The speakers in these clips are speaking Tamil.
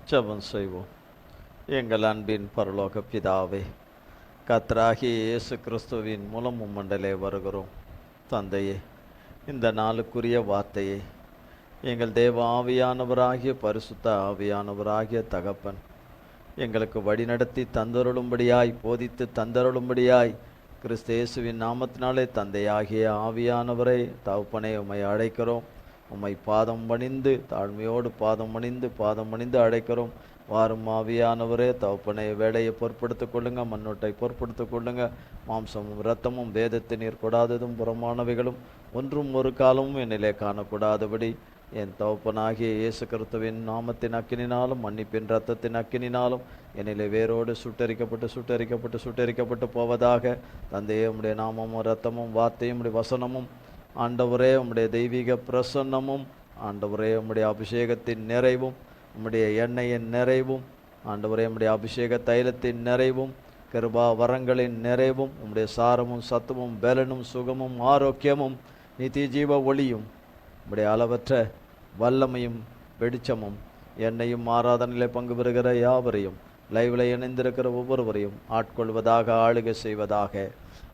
ஜெபம் செய்வோம். எங்கள் அன்பின் பரலோக பிதாவே, கர்த்தராகிய இயேசு கிறிஸ்துவின் மூலம் உம்மண்டலே வருகிறோம். தந்தையே, இந்த நாளுக்குரிய வார்த்தையை எங்கள் தேவ ஆவியானவராகிய பரிசுத்த ஆவியானவராகிய தகப்பன் எங்களுக்கு வழிநடத்தி தந்தருளும்படியாய், போதித்து தந்தருளும்படியாய் கிறிஸ்து இயேசுவின் நாமத்தினாலே தந்தையாகிய ஆவியானவரை தகப்பனே உம்மை அழைக்கிறோம். உம்மை பாதம் பணிந்து, தாழ்மையோடு பாதம் பணிந்து அழைக்கிறோம். வாரும் ஆவியானவரே தகப்பனே, வேலையை பொறுப்படுத்திக் கொள்ளுங்க, மண்ணோட்டை பொறுப்படுத்திக் கொள்ளுங்க. மாம்சமும் இரத்தமும் வேதத்தை நீர் கொடாததும் புறமானவைகளும் ஒன்றும் ஒரு காலமும் என்னிலே காணக்கூடாதபடி என் தகப்பனாகிய இயேசு கிறிஸ்துவின் நாமத்தின் அக்கினினாலும் மன்னிப்பின் இரத்தத்தின் அக்கினினாலும் என்னிலே வேரோடு சுட்டரிக்கப்பட்டு போவதாக. தந்தையே, உம்முடைய நாமமும் இரத்தமும் வார்த்தையும் உம்முடைய வசனமும், ஆண்டவரே உம்முடைய தெய்வீக பிரசன்னமும், ஆண்டவரே உம்முடைய அபிஷேகத்தின் நிறைவும், உம்முடைய எண்ணெயின் நிறைவும், ஆண்டவரே உம்முடைய அபிஷேக தைலத்தின் நிறைவும், கிருபா வரங்களின் நிறைவும், உம்முடைய சாரமும் சத்துவமும் பலனும் சுகமும் ஆரோக்கியமும் நித்திய ஜீவ ஒளியும், உம்முடைய அளவற்ற வல்லமையும் வெளிச்சமும் என்னையும் ஆராதனையிலே பங்கு பெறுகிற யாவரையும், லைவில் இணைந்திருக்கிற ஒவ்வொருவரையும் ஆட்கொள்வதாக, ஆளுகை செய்வதாக.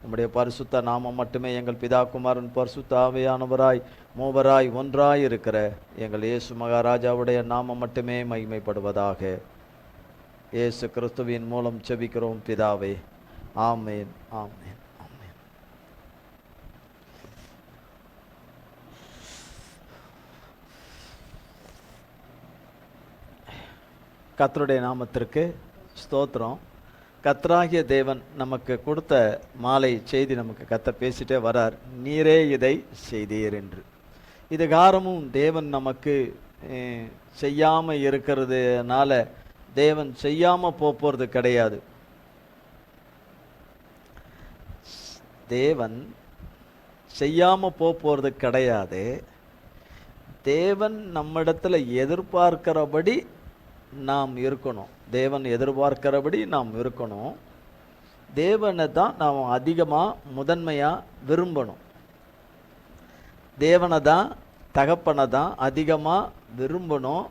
உம்முடைய பரிசுத்த நாமம் மட்டுமே எங்கள் பிதாகுமாரன் பரிசுத்த ஆவியானவராய் மூவராய் ஒன்றாய் இருக்கிற எங்கள் இயேசு மகாராஜாவுடைய நாமம் மட்டுமே மகிமைப்படுவதாக. இயேசு கிறிஸ்துவின் மூலம் செபிக்கிறோம் பிதாவே. ஆமேன், ஆமேன், ஆமேன். கர்த்தருடைய நாமத்திற்கு ஸ்தோத்திரம். கர்த்தராகிய தேவன் நமக்கு கொடுத்த மாலை செய்தி நமக்கு கர்த்தர் பேசிட்டே வரார். நீரே இதை செய்தீர் என்று. இது காரணமும் தேவன் நமக்கு செய்யாமல் இருக்கிறதுனால தேவன் செய்யாமல் போகிறது கிடையாது. தேவன் செய்யாமல் போகிறது கிடையாது. தேவன் நம்மிடத்தில் எதிர்பார்க்கிறபடி நாம் இருக்கணும். தேவன் எதிர்பார்க்கிறபடி நாம் இருக்கணும். தேவனை தான் நாம் அதிகமாக முதன்மையாக விரும்பணும். தேவனை தான், தகப்பனை தான் அதிகமாக விரும்பணும்.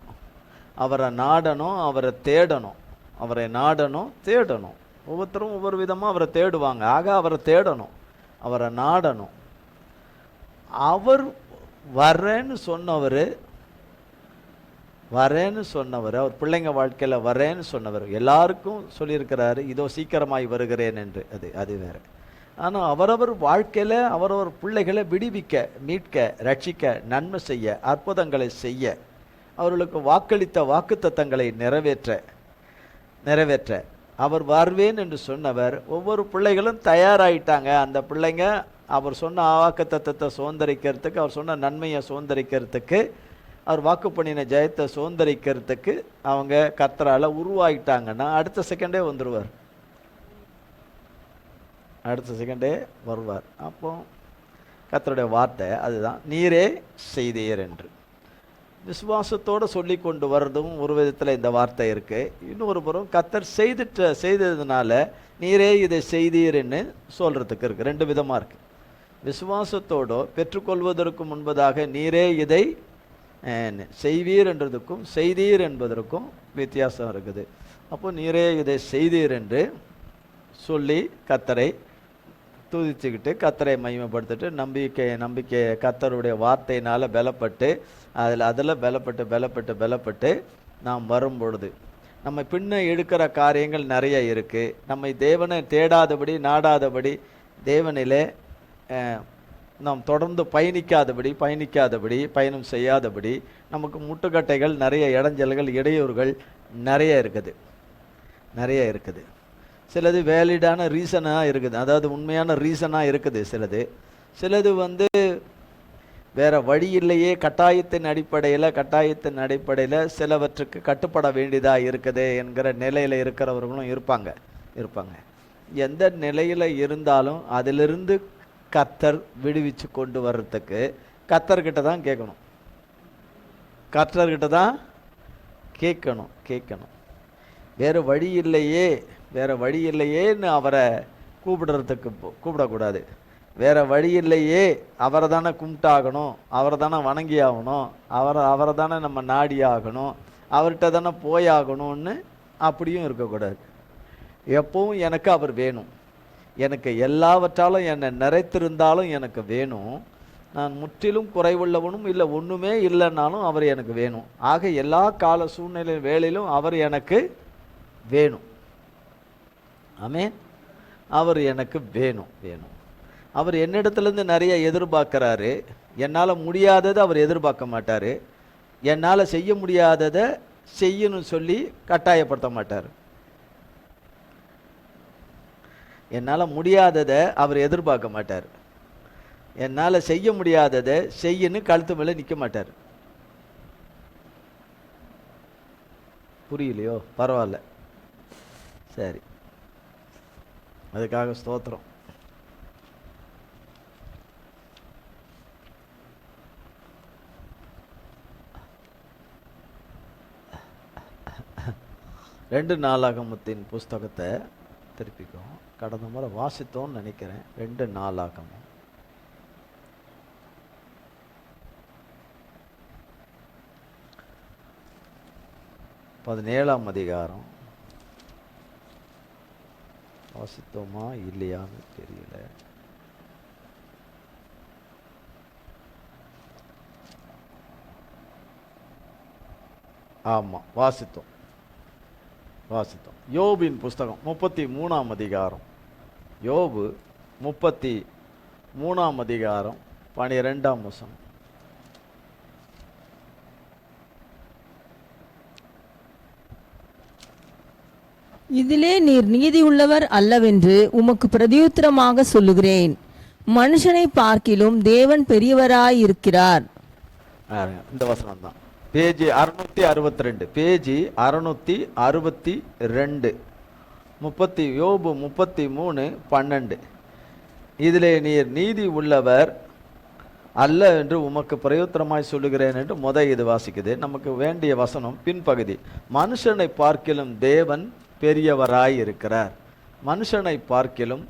அவரை நாடணும், அவரை தேடணும். அவரை நாடணும், தேடணும். ஒவ்வொருத்தரும் ஒவ்வொரு விதமாக அவரை தேடுவாங்க. ஆக அவரை தேடணும், அவரை நாடணும். அவர் வரேன்னு சொன்னவர், அவர் பிள்ளைங்க வாழ்க்கையில் வரேன்னு சொன்னவர், எல்லாருக்கும் சொல்லியிருக்கிறாரு இதோ சீக்கிரமாய் வருகிறேன் என்று. அது வேற. ஆனால் அவரவர் வாழ்க்கையில் அவரவர் பிள்ளைகளை விடுவிக்க, மீட்க, ரட்சிக்க, நன்மை செய்ய, அற்புதங்களை செய்ய, அவர்களுக்கு வாக்களித்த வாக்குத்தத்தங்களை நிறைவேற்ற அவர் வருவேன் என்று சொன்னவர். ஒவ்வொரு பிள்ளைகளும் தயாராகிட்டாங்க. அந்த பிள்ளைங்க அவர் சொன்ன வாக்குத்தத்தத்தை சுதந்திரிக்கிறதுக்கு, அவர் சொன்ன நன்மையை சுதந்திரிக்கிறதுக்கு, அவர் வாக்கு பண்ணின ஜெயத்தை சுதந்திரிக்கிறதுக்கு அவங்க கர்த்தரால் உருவாகிட்டாங்கன்னா அடுத்த செகண்டே வந்துடுவார். அப்போ கர்த்தருடைய வார்த்தை அதுதான், நீரே செய்தீர் என்று. விசுவாசத்தோடு சொல்லி கொண்டு வர்றதும் ஒரு விதத்தில் இந்த வார்த்தை இருக்குது. இன்னொரு புறம் கர்த்தர் செய்ததுனால நீரே இதை செய்தீர்ன்னு சொல்கிறதுக்கு இருக்குது. ரெண்டு விதமாக இருக்குது. விசுவாசத்தோடு பெற்றுக்கொள்வதற்கு முன்பதாக நீரே இதை செய்வீர் என்றதுக்கும் செய்தீர் என்பதற்கும் வித்தியாசம் இருக்குது. அப்போ நீரே இதை செய்தீர் என்று சொல்லி கர்த்தரை துதிச்சுக்கிட்டு, கர்த்தரை மகிமைப்படுத்திட்டு, நம்பிக்கை கர்த்தருடைய வார்த்தையினால் பலப்பட்டு, அதில் பலப்பட்டு நாம் வரும் பொழுது நம்ம பின்ன எடுக்கிற காரியங்கள் நிறைய இருக்குது. நம்மை தேவனை தேடாதபடி, நாடாதபடி, தேவனிலே நாம் தொடர்ந்து பயணம் செய்யாதபடி நமக்கு முட்டுக்கட்டைகள் நிறைய, இடைஞ்சல்கள், இடையூறுகள் நிறைய இருக்குது. சிலது வேலிடான ரீசனாக இருக்குது, அதாவது உண்மையான ரீசனாக இருக்குது. சிலது வேறு வழி இல்லையே, கட்டாயத்தின் அடிப்படையில் சிலவற்றுக்கு கட்டுப்பட வேண்டியதாக இருக்குது என்கிற நிலையில் இருக்கிறவர்களும் இருப்பாங்க. எந்த நிலையில் இருந்தாலும் அதிலிருந்து கர்த்தர் விடுவிச்சு கொண்டு வர்றதுக்கு கர்த்தர்கிட்ட தான் கேட்கணும். வேறு வழி இல்லையேன்னு அவரை கூப்பிடக்கூடாது. வேறு வழி இல்லையே, அவரை தானே கும்பிட்டாகணும், அவரை தானே வணங்கி ஆகணும், அவரை தானே நம்ம நாடி ஆகணும் அவர்கிட்ட தானே போயாகணும்னு அப்படியும் இருக்கக்கூடாது. எப்பவும் எனக்கு அவர் வேணும். எனக்கு எல்லாவற்றாலும் என்னை நிறைத்திருந்தாலும் எனக்கு வேணும். நான் முற்றிலும் குறைவுள்ளவனும் இல்லை, ஒன்றுமே இல்லைன்னாலும் அவர் எனக்கு வேணும். ஆக எல்லா கால சூழ்நிலை வேளையிலும் அவர் எனக்கு வேணும். ஆமென். அவர் எனக்கு வேணும் வேணும். அவர் என்னிடத்துலேருந்து நிறைய எதிர்பார்க்குறாரு. என்னால் முடியாததை அவர் எதிர்பார்க்க மாட்டார். என்னால் செய்ய முடியாததை செய்யணும்னு சொல்லி கட்டாயப்படுத்த மாட்டார். என்னால் முடியாததை அவர் எதிர்பார்க்க மாட்டார். என்னால் செய்ய முடியாததை செய்யன்னு கழுத்து மேலே நிற்க மாட்டார். புரியலையோ? பரவாயில்ல, சரி, அதுக்காக ஸ்தோத்திரம். ரெண்டு நாளாகமத்தின் புஸ்தகத்தை திருப்பிக்கும். கடந்த முறை வாசித்தோன்னு நினைக்கிறேன். 2 நாளாகமம் 17ஆம் அதிகாரம். வாசித்தோமா இல்லையான்னு தெரியல. ஆமாம், வாசித்தோம். யோபின் புஸ்தகம் 33ஆம் அதிகாரம். யோபு 33ஆம் அதிகாரம் 12ஆம் வசனம். இதிலே நீர் நீதி உள்ளவர் அல்லவென்று உமக்கு பிரதியுத்தரமாக சொல்லுகிறேன். மனுஷனை பார்க்கிலும் தேவன் பெரியவராயிருக்கிறார். இந்த வசனம் தான். பேஜ் 662. பேஜ் 662. யோபு 33:12. இதிலே நீர் நீதி உள்ளவர் அல்ல என்று உமக்கு பிரயோத்தரமாய் சொல்லுகிறேன் என்று இது வாசிக்குது. நமக்கு வேண்டிய வசனம் பின்பகுதி. மனுஷனை பார்க்கிலும் தேவன் பெரியவராய் இருக்கிறார். மனுஷனை பார்க்கிலும்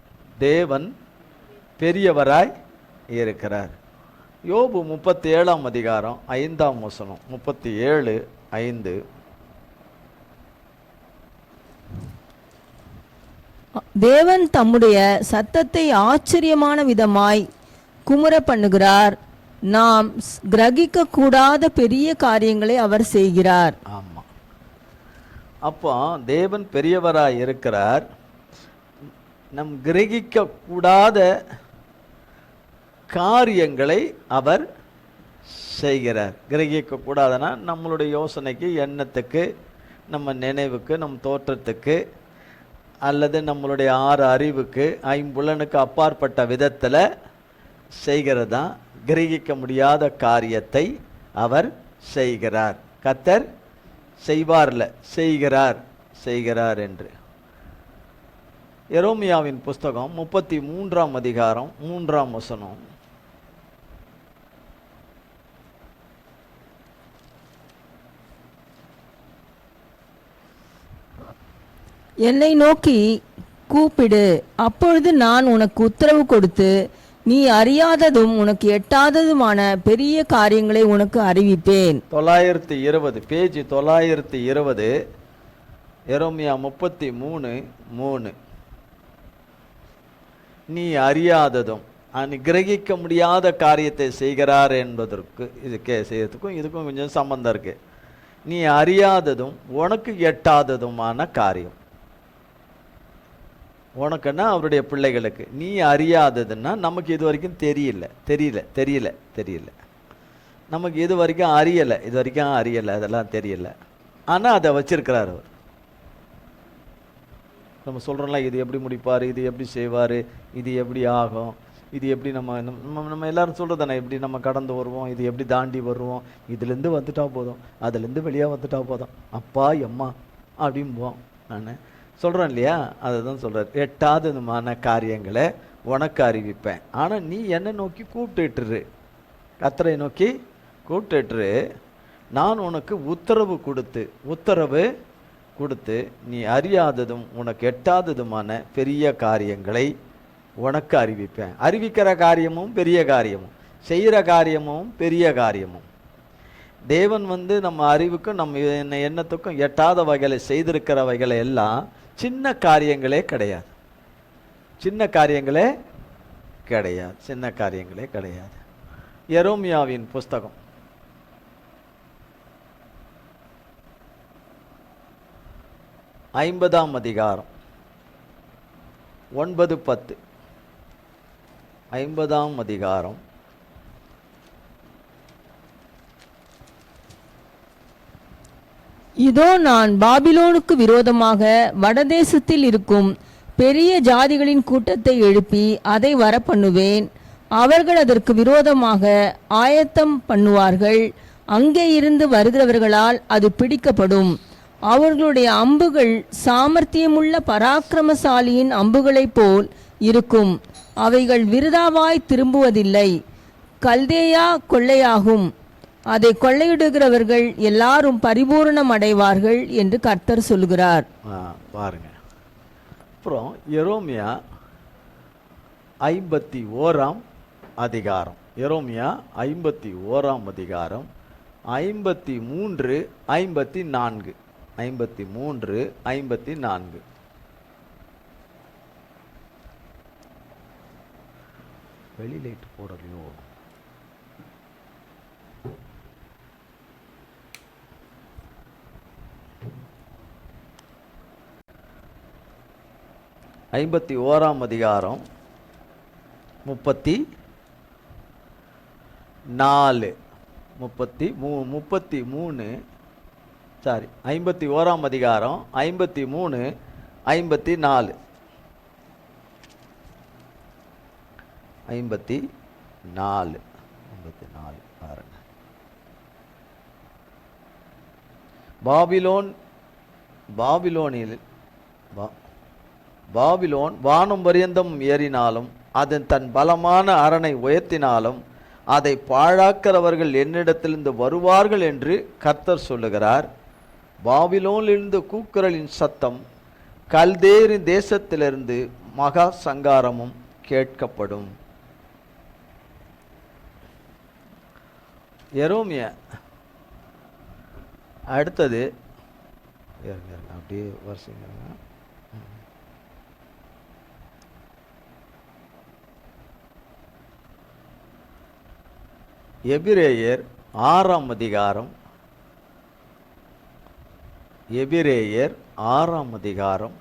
தேவன் பெரியவராய் இருக்கிறார். யோபு 37ஆம் அதிகாரம் 5ஆம் வசனம். 37:5. தேவன் தம்முடைய சத்தத்தை ஆச்சரியமான விதமாய் குமுற பண்ணுகிறார். நாம் கிரகிக்க கூடாத பெரிய காரியங்களை அவர் செய்கிறார். ஆமா, அப்போ தேவன் பெரியவராய் இருக்கிறார். நம் கிரகிக்க கூடாத காரியங்களை அவர் செய்கிறார். கிரகிக்க கூடாதுன்னா நம்மளுடைய யோசனைக்கு, எண்ணத்துக்கு, நம்ம நினைவுக்கு, நம் தோற்றத்துக்கு, அல்லது நம்மளுடைய 6 அறிவுக்கு, 5 புலனுக்கு அப்பாற்பட்ட விதத்தில் செய்கிறது தான். கிரகிக்க முடியாத காரியத்தை அவர் செய்கிறார். கர்த்தர் செய்வார்ல, செய்கிறார் என்று. எரேமியாவின் புஸ்தகம் 33ஆம் அதிகாரம் 3ஆம் வசனம். என்னை நோக்கி கூப்பிடு, அப்பொழுது நான் உனக்கு உத்தரவு கொடுத்து நீ அறியாததும் உனக்கு எட்டாததுமான பெரிய காரியங்களை உனக்கு அறிவிப்பேன். 920. பேஜ் 920. எரேமியா 33:3. நீ அறியாததும் கிரகிக்க முடியாத காரியத்தை செய்கிறார் என்பதற்கு இதுக்கும் கொஞ்சம் சம்பந்தம் இருக்கு. நீ அறியாததும் உனக்கு எட்டாததுமான காரியம். உனக்குன்னா அவருடைய பிள்ளைகளுக்கு. நீ அறியாததுன்னா நமக்கு இது வரைக்கும் தெரியல. நமக்கு இது வரைக்கும் அறியலை, அதெல்லாம் தெரியல. ஆனால் அதை வச்சிருக்கிறார் அவர். நம்ம சொல்கிறோம்ல, இது எப்படி முடிப்பார், இது எப்படி செய்வார், இது எப்படி ஆகும், இது எப்படி நம்ம எல்லாரும் சொல்கிறது தானே, எப்படி நம்ம கடந்து வருவோம், இது எப்படி தாண்டி வருவோம், இதுலேருந்து வந்துட்டா போதும், அதுலேருந்து வெளியாக வந்துட்டா போதும், அப்பா எம்மா அப்படிம்போம். நான் சொல்கிறேன் இல்லையா, அதை தான் சொல்கிறார். எட்டாததுமான காரியங்களை உனக்கு அறிவிப்பேன். ஆனால் நீ என்னை நோக்கி கூப்பிட்டுரு, கர்த்தரை நோக்கி கூப்பிட்டுரு. நான் உனக்கு உத்தரவு கொடுத்து நீ அறியாததும் உனக்கு எட்டாததுமான பெரிய காரியங்களை உனக்கு அறிவிப்பேன். அறிவிக்கிற காரியமும் பெரிய காரியமும், செய்கிற காரியமும் பெரிய காரியமும். தேவன் நம்ம அறிவுக்கும் நம்ம எண்ணத்துக்கும் எட்டாத வகைகளை செய்திருக்கிறவைகளை எல்லாம் சின்ன காரியங்களே கிடையாது. சின்ன காரியங்களே கிடையாது. சின்ன காரியங்களே கிடையாது. எரோமியாவின் புஸ்தகம் 50ஆம் அதிகாரம் 9-10. 50ஆம் அதிகாரம் 'இதோ நான் பாபிலோனுக்கு விரோதமாக வடதேசத்தில் இருக்கும் பெரிய ஜாதிகளின் கூட்டத்தை எழுப்பி அதை வரப்பண்ணுவேன். அவர்கள் அதற்கு விரோதமாக ஆயத்தம் பண்ணுவார்கள். அங்கே இருந்து வருகிறவர்களால் அது பிடிக்கப்படும். அவர்களுடைய அம்புகள் சாமர்த்தியமுள்ள பராக்கிரமசாலியின் அம்புகளைப் போல் இருக்கும். அவைகள் விருதாவாய் திரும்புவதில்லை. கல்தேயா கொள்ளையாகும். அதை கொள்ளையிடுகிறவர்கள் எல்லாரும் பரிபூரணம் அடைவார்கள் என்று கர்த்தர் சொல்கிறார். பாருங்க. அப்புறம் எரோமியா 51ஆம் அதிகாரம். எரோமியா 51ஆம் அதிகாரம் 53, 54. 53, 54. வெளியிட்டு போடலையோ? 51ஆம் அதிகாரம் 34, 33, சாரி 51ஆம் அதிகாரம் 53, 54. 54 பாருங்க. பாபிலோன் வானம் பரியந்தம் ஏறினாலும் அதன் தன் பலமான அரணை உயர்த்தினாலும் அதை பாழாக்கிறவர்கள் என்னிடத்திலிருந்து வருவார்கள் என்று கர்த்தர் சொல்லுகிறார். பாபிலோனிலிருந்து கூக்குரலின் சத்தம், கல்தேரின் தேசத்திலிருந்து மகா சங்காரமும் கேட்கப்படும். எரோமியா அடுத்தது அப்படியே வருஷங்க. எபிரேயர் 6ஆம் அதிகாரம். எபிரேயர் 6ஆம் அதிகாரம்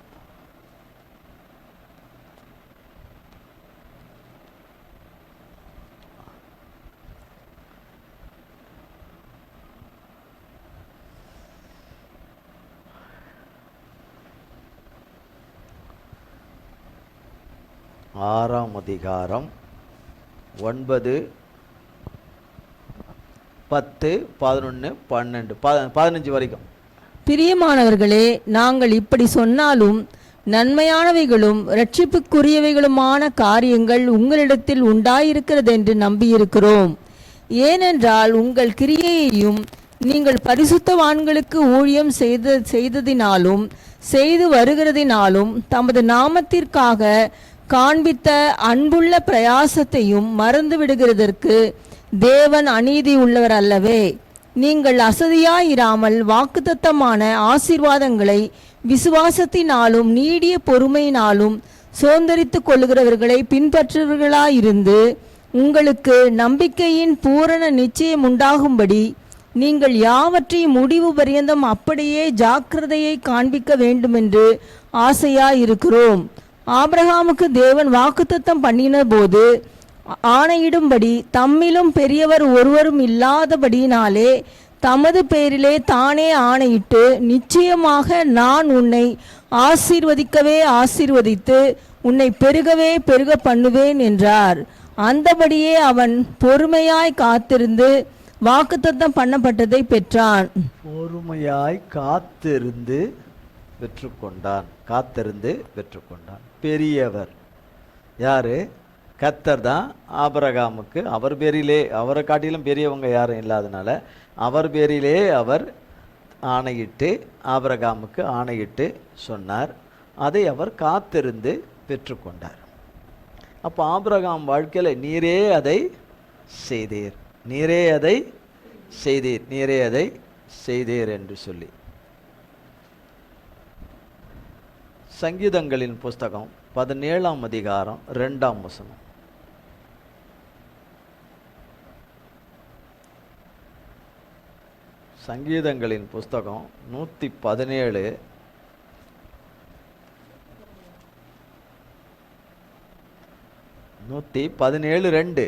6ஆம் அதிகாரம் 9, 10, 11, 12, 15 வரைக்கும். பிரியமானவர்களே, நாங்கள் இப்படி சொன்னாலும் நன்மையானவைகளும் இரட்சிப்புக்குரியவைகளுமான காரியங்கள் உங்களிடத்தில் உண்டாயிருக்கிறதென்று நம்பியிருக்கிறோம். ஏனென்றால் உங்கள் கிரியையையும் நீங்கள் பரிசுத்தவான்களுக்கு ஊழியம் செய்ததினாலும் செய்து வருகிறதினாலும் தமது நாமத்திற்காக காண்பித்த அன்புள்ள பிரயாசத்தையும் மறந்து விடுகிறதற்கு தேவன் அநீதி உள்ளவர் அல்லவே. நீங்கள் அசதியாயிராமல் வாக்குத்தத்தமான ஆசீர்வாதங்களை விசுவாசத்தினாலும் நீடிய பொறுமையினாலும் சுதந்தரித்துக் கொள்ளுகிறவர்களை பின்பற்றுவர்களாயிருந்து உங்களுக்கு நம்பிக்கையின் பூரண நிச்சயம் உண்டாகும்படி நீங்கள் யாவற்றையும் முடிவு பரியந்தம் அப்படியே ஜாக்கிரதையை காண்பிக்க வேண்டுமென்று ஆசையாயிருக்கிறோம். ஆபிரகாமுக்கு தேவன் வாக்குத்தத்தம் பண்ணின போது ஆணையிடும்படி தம்மிலும் பெரியவர் ஒருவரும் இல்லாதபடியினாலே தமது பேரிலே தானே ஆணையிட்டு, நிச்சயமாக நான் உன்னை ஆசீர்வதிக்கவே ஆசீர்வதித்து உன்னை பெருகவே பெருக பண்ணுவேன் என்றார். அந்தபடியே அவன் பொறுமையாய் காத்திருந்து வாக்குத்தத்தம் பண்ணப்பட்டதை பெற்றான். பொறுமையாய் காத்திருந்து பெற்றுக்கொண்டான். காத்திருந்து பெற்றுக்கொண்டான். பெரியவர் யாரு? கர்த்தர் தான். ஆபிரகாமுக்கு அவர் பேரிலே, அவரை காட்டிலும் பெரியவங்க யாரும் இல்லாதனால அவர் பேரிலே அவர் ஆணையிட்டு, ஆபிரகாமுக்கு ஆணையிட்டு சொன்னார். அதை அவர் காத்திருந்து பெற்றுக்கொண்டார். அப்போ ஆபிரகாம் வாழ்க்கையில் நீரே அதை செய்தீர், நீரே அதை செய்தீர், நீரே அதை செய்தீர் என்று சொல்லி. சங்கீதங்களின் புஸ்தகம் 17ஆம் அதிகாரம் 2ஆம் வசனம். சங்கீதங்களின் புஸ்தகம் 117 117:2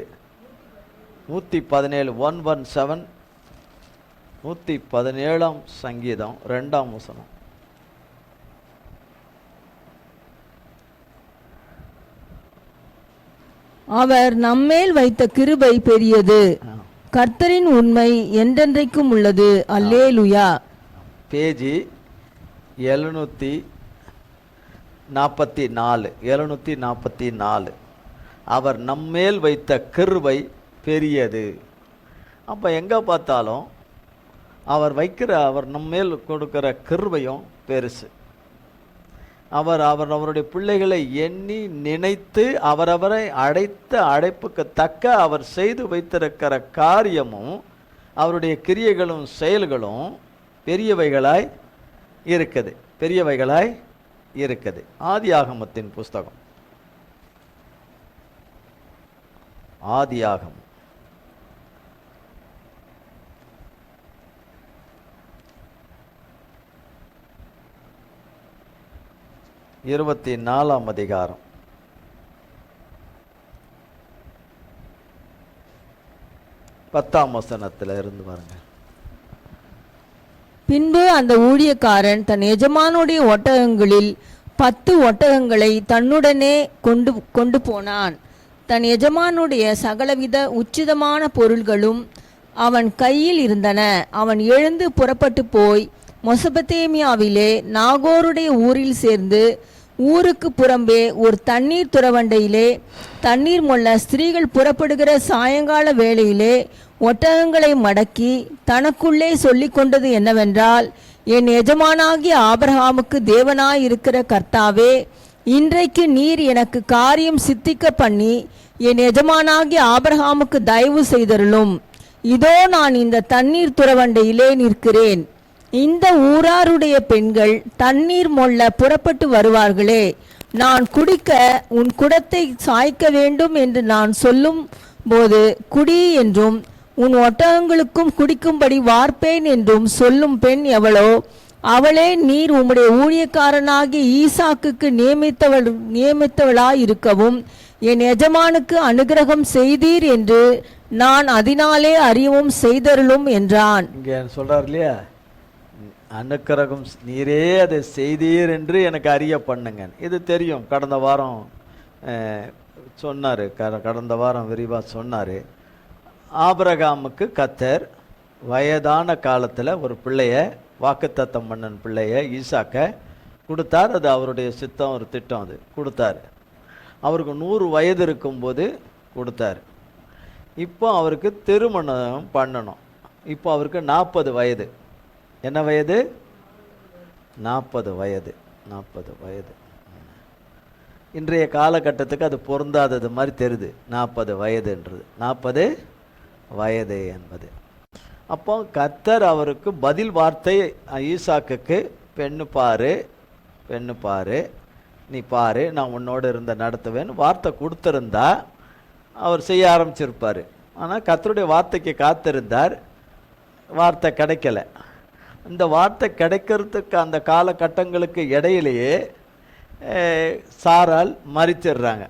117 117 117ஆம் சங்கீதம் 2ஆம் வசனம். அவர் நம்மேல் வைத்த கிருபை பெரியது, கர்த்தரின் உண்மை என்றென்றைக்கும் உள்ளது. அல்லேலுயா. பேஜி 744. அவர் நம்மேல் வைத்த கிருபை பெரியது. அப்போ எங்கே பார்த்தாலும் அவர் நம்மேல் கொடுக்கிற கிருபையும் பெருசு. அவருடைய பிள்ளைகளை எண்ணி நினைத்து அவரவரை அடைத்த அடைப்புக்கு தக்க அவர் செய்து வைத்திருக்கிற காரியமும் அவருடைய கிரியைகளும் செயல்களும் பெரியவைகளாய் இருக்குது. ஆதியாகமத்தின் புஸ்தகம், ஆதியாகமம் 24ஆம் அதிகாரம் 10ஆம் வசனத்தில் இருந்து பாருங்க. பின்பு அந்த ஊழியக்காரன் தன் எஜமானுடைய ஒட்டகங்களில் 10 ஒட்டகங்களை தன்னுடனே கொண்டு போனான். தன் எஜமானுடைய சகலவித உச்சிதமான பொருள்களும் அவன் கையில் இருந்தன. அவன் எழுந்து புறப்பட்டு போய் மொசபத்தேமியாவிலே நாகோருடைய ஊரில் சேர்ந்து ஊருக்கு புறம்பே ஒரு தண்ணீர் துறவண்டையிலே தண்ணீர் மொள்ள ஸ்திரீகள் புறப்படுகிற சாயங்கால வேளையிலே ஒட்டகங்களை மடக்கி தனக்குள்ளே சொல்லிக் கொண்டது என்னவென்றால், என் எஜமானாகிய ஆபிரகாமுக்கு தேவனாயிருக்கிற கர்த்தாவே, இன்றைக்கு நீர் எனக்கு காரியம் சித்திக்க பண்ணி என் எஜமானாகிய ஆபிரகாமுக்கு தயவு செய்தருளும். இதோ நான் இந்த தண்ணீர் துறவண்டையிலே நிற்கிறேன். இந்த ஊராருடைய பெண்கள் தண்ணீர் மொள்ள புறப்பட்டு வருவார்களே, நான் குடிக்க உன் குடத்தை சாய்க்க வேண்டும் என்று நான் சொல்லும் போது குடி என்றும் உன் ஒட்டகங்களுக்கும் குடிக்கும்படி வார்ப்பேன் என்றும் சொல்லும் பெண் எவளோ அவளே நீர் உம்முடைய ஊழியக்காரனாகிய ஈசாக்குக்கு நியமித்தவளாயிருக்கவும் என் எஜமானுக்கு அனுகிரகம் செய்தீர் என்று நான் அதனாலே அறியவும் செய்தருளும் என்றான். இங்கே சொல்றார் இல்லையா, அனுக்கிரகம் நீரே அதை செய்தீர் என்று எனக்கு அறிய பண்ணுங்க. இது தெரியும், கடந்த வாரம் சொன்னார், கடந்த வாரம் விரிவாக சொன்னார். ஆபிரகாமுக்கு கர்த்தர் வயதான காலத்தில் ஒரு பிள்ளைய, வாக்குத்தத்தம் பண்ணன் பிள்ளைய ஈசாக்க கொடுத்தார். அது அவருடைய சித்தம், ஒரு திட்டம். அது கொடுத்தார். அவருக்கு 100 வயது இருக்கும்போது கொடுத்தார். இப்போ அவருக்கு திருமணம் பண்ணணும். இப்போ அவருக்கு 40 வயது. என்ன வயது? 40 வயது. 40 வயது. இன்றைய காலகட்டத்துக்கு அது பொருந்தாதது மாதிரி தெரியுது. 40 வயதுன்றது, 40 வயது என்பது. அப்போ கர்த்தர் அவருக்கு பதில் வார்த்தை ஈசாக்குக்கு, பெண்ணு பாரு, பெண்ணு பாரு, நீ பாரு, நான் உன்னோடு இருந்த நடத்துவேன்னு வார்த்தை கொடுத்துருந்தா அவர் செய்ய ஆரம்பிச்சிருப்பார். ஆனால் கர்த்தருடைய வார்த்தைக்கு காத்திருந்தார். வார்த்தை கிடைக்கல. இந்த வார்த்தை கிடைக்கிறதுக்கு அந்த காலகட்டங்களுக்கு இடையிலேயே சாராள் மரிச்சிடுறாங்க.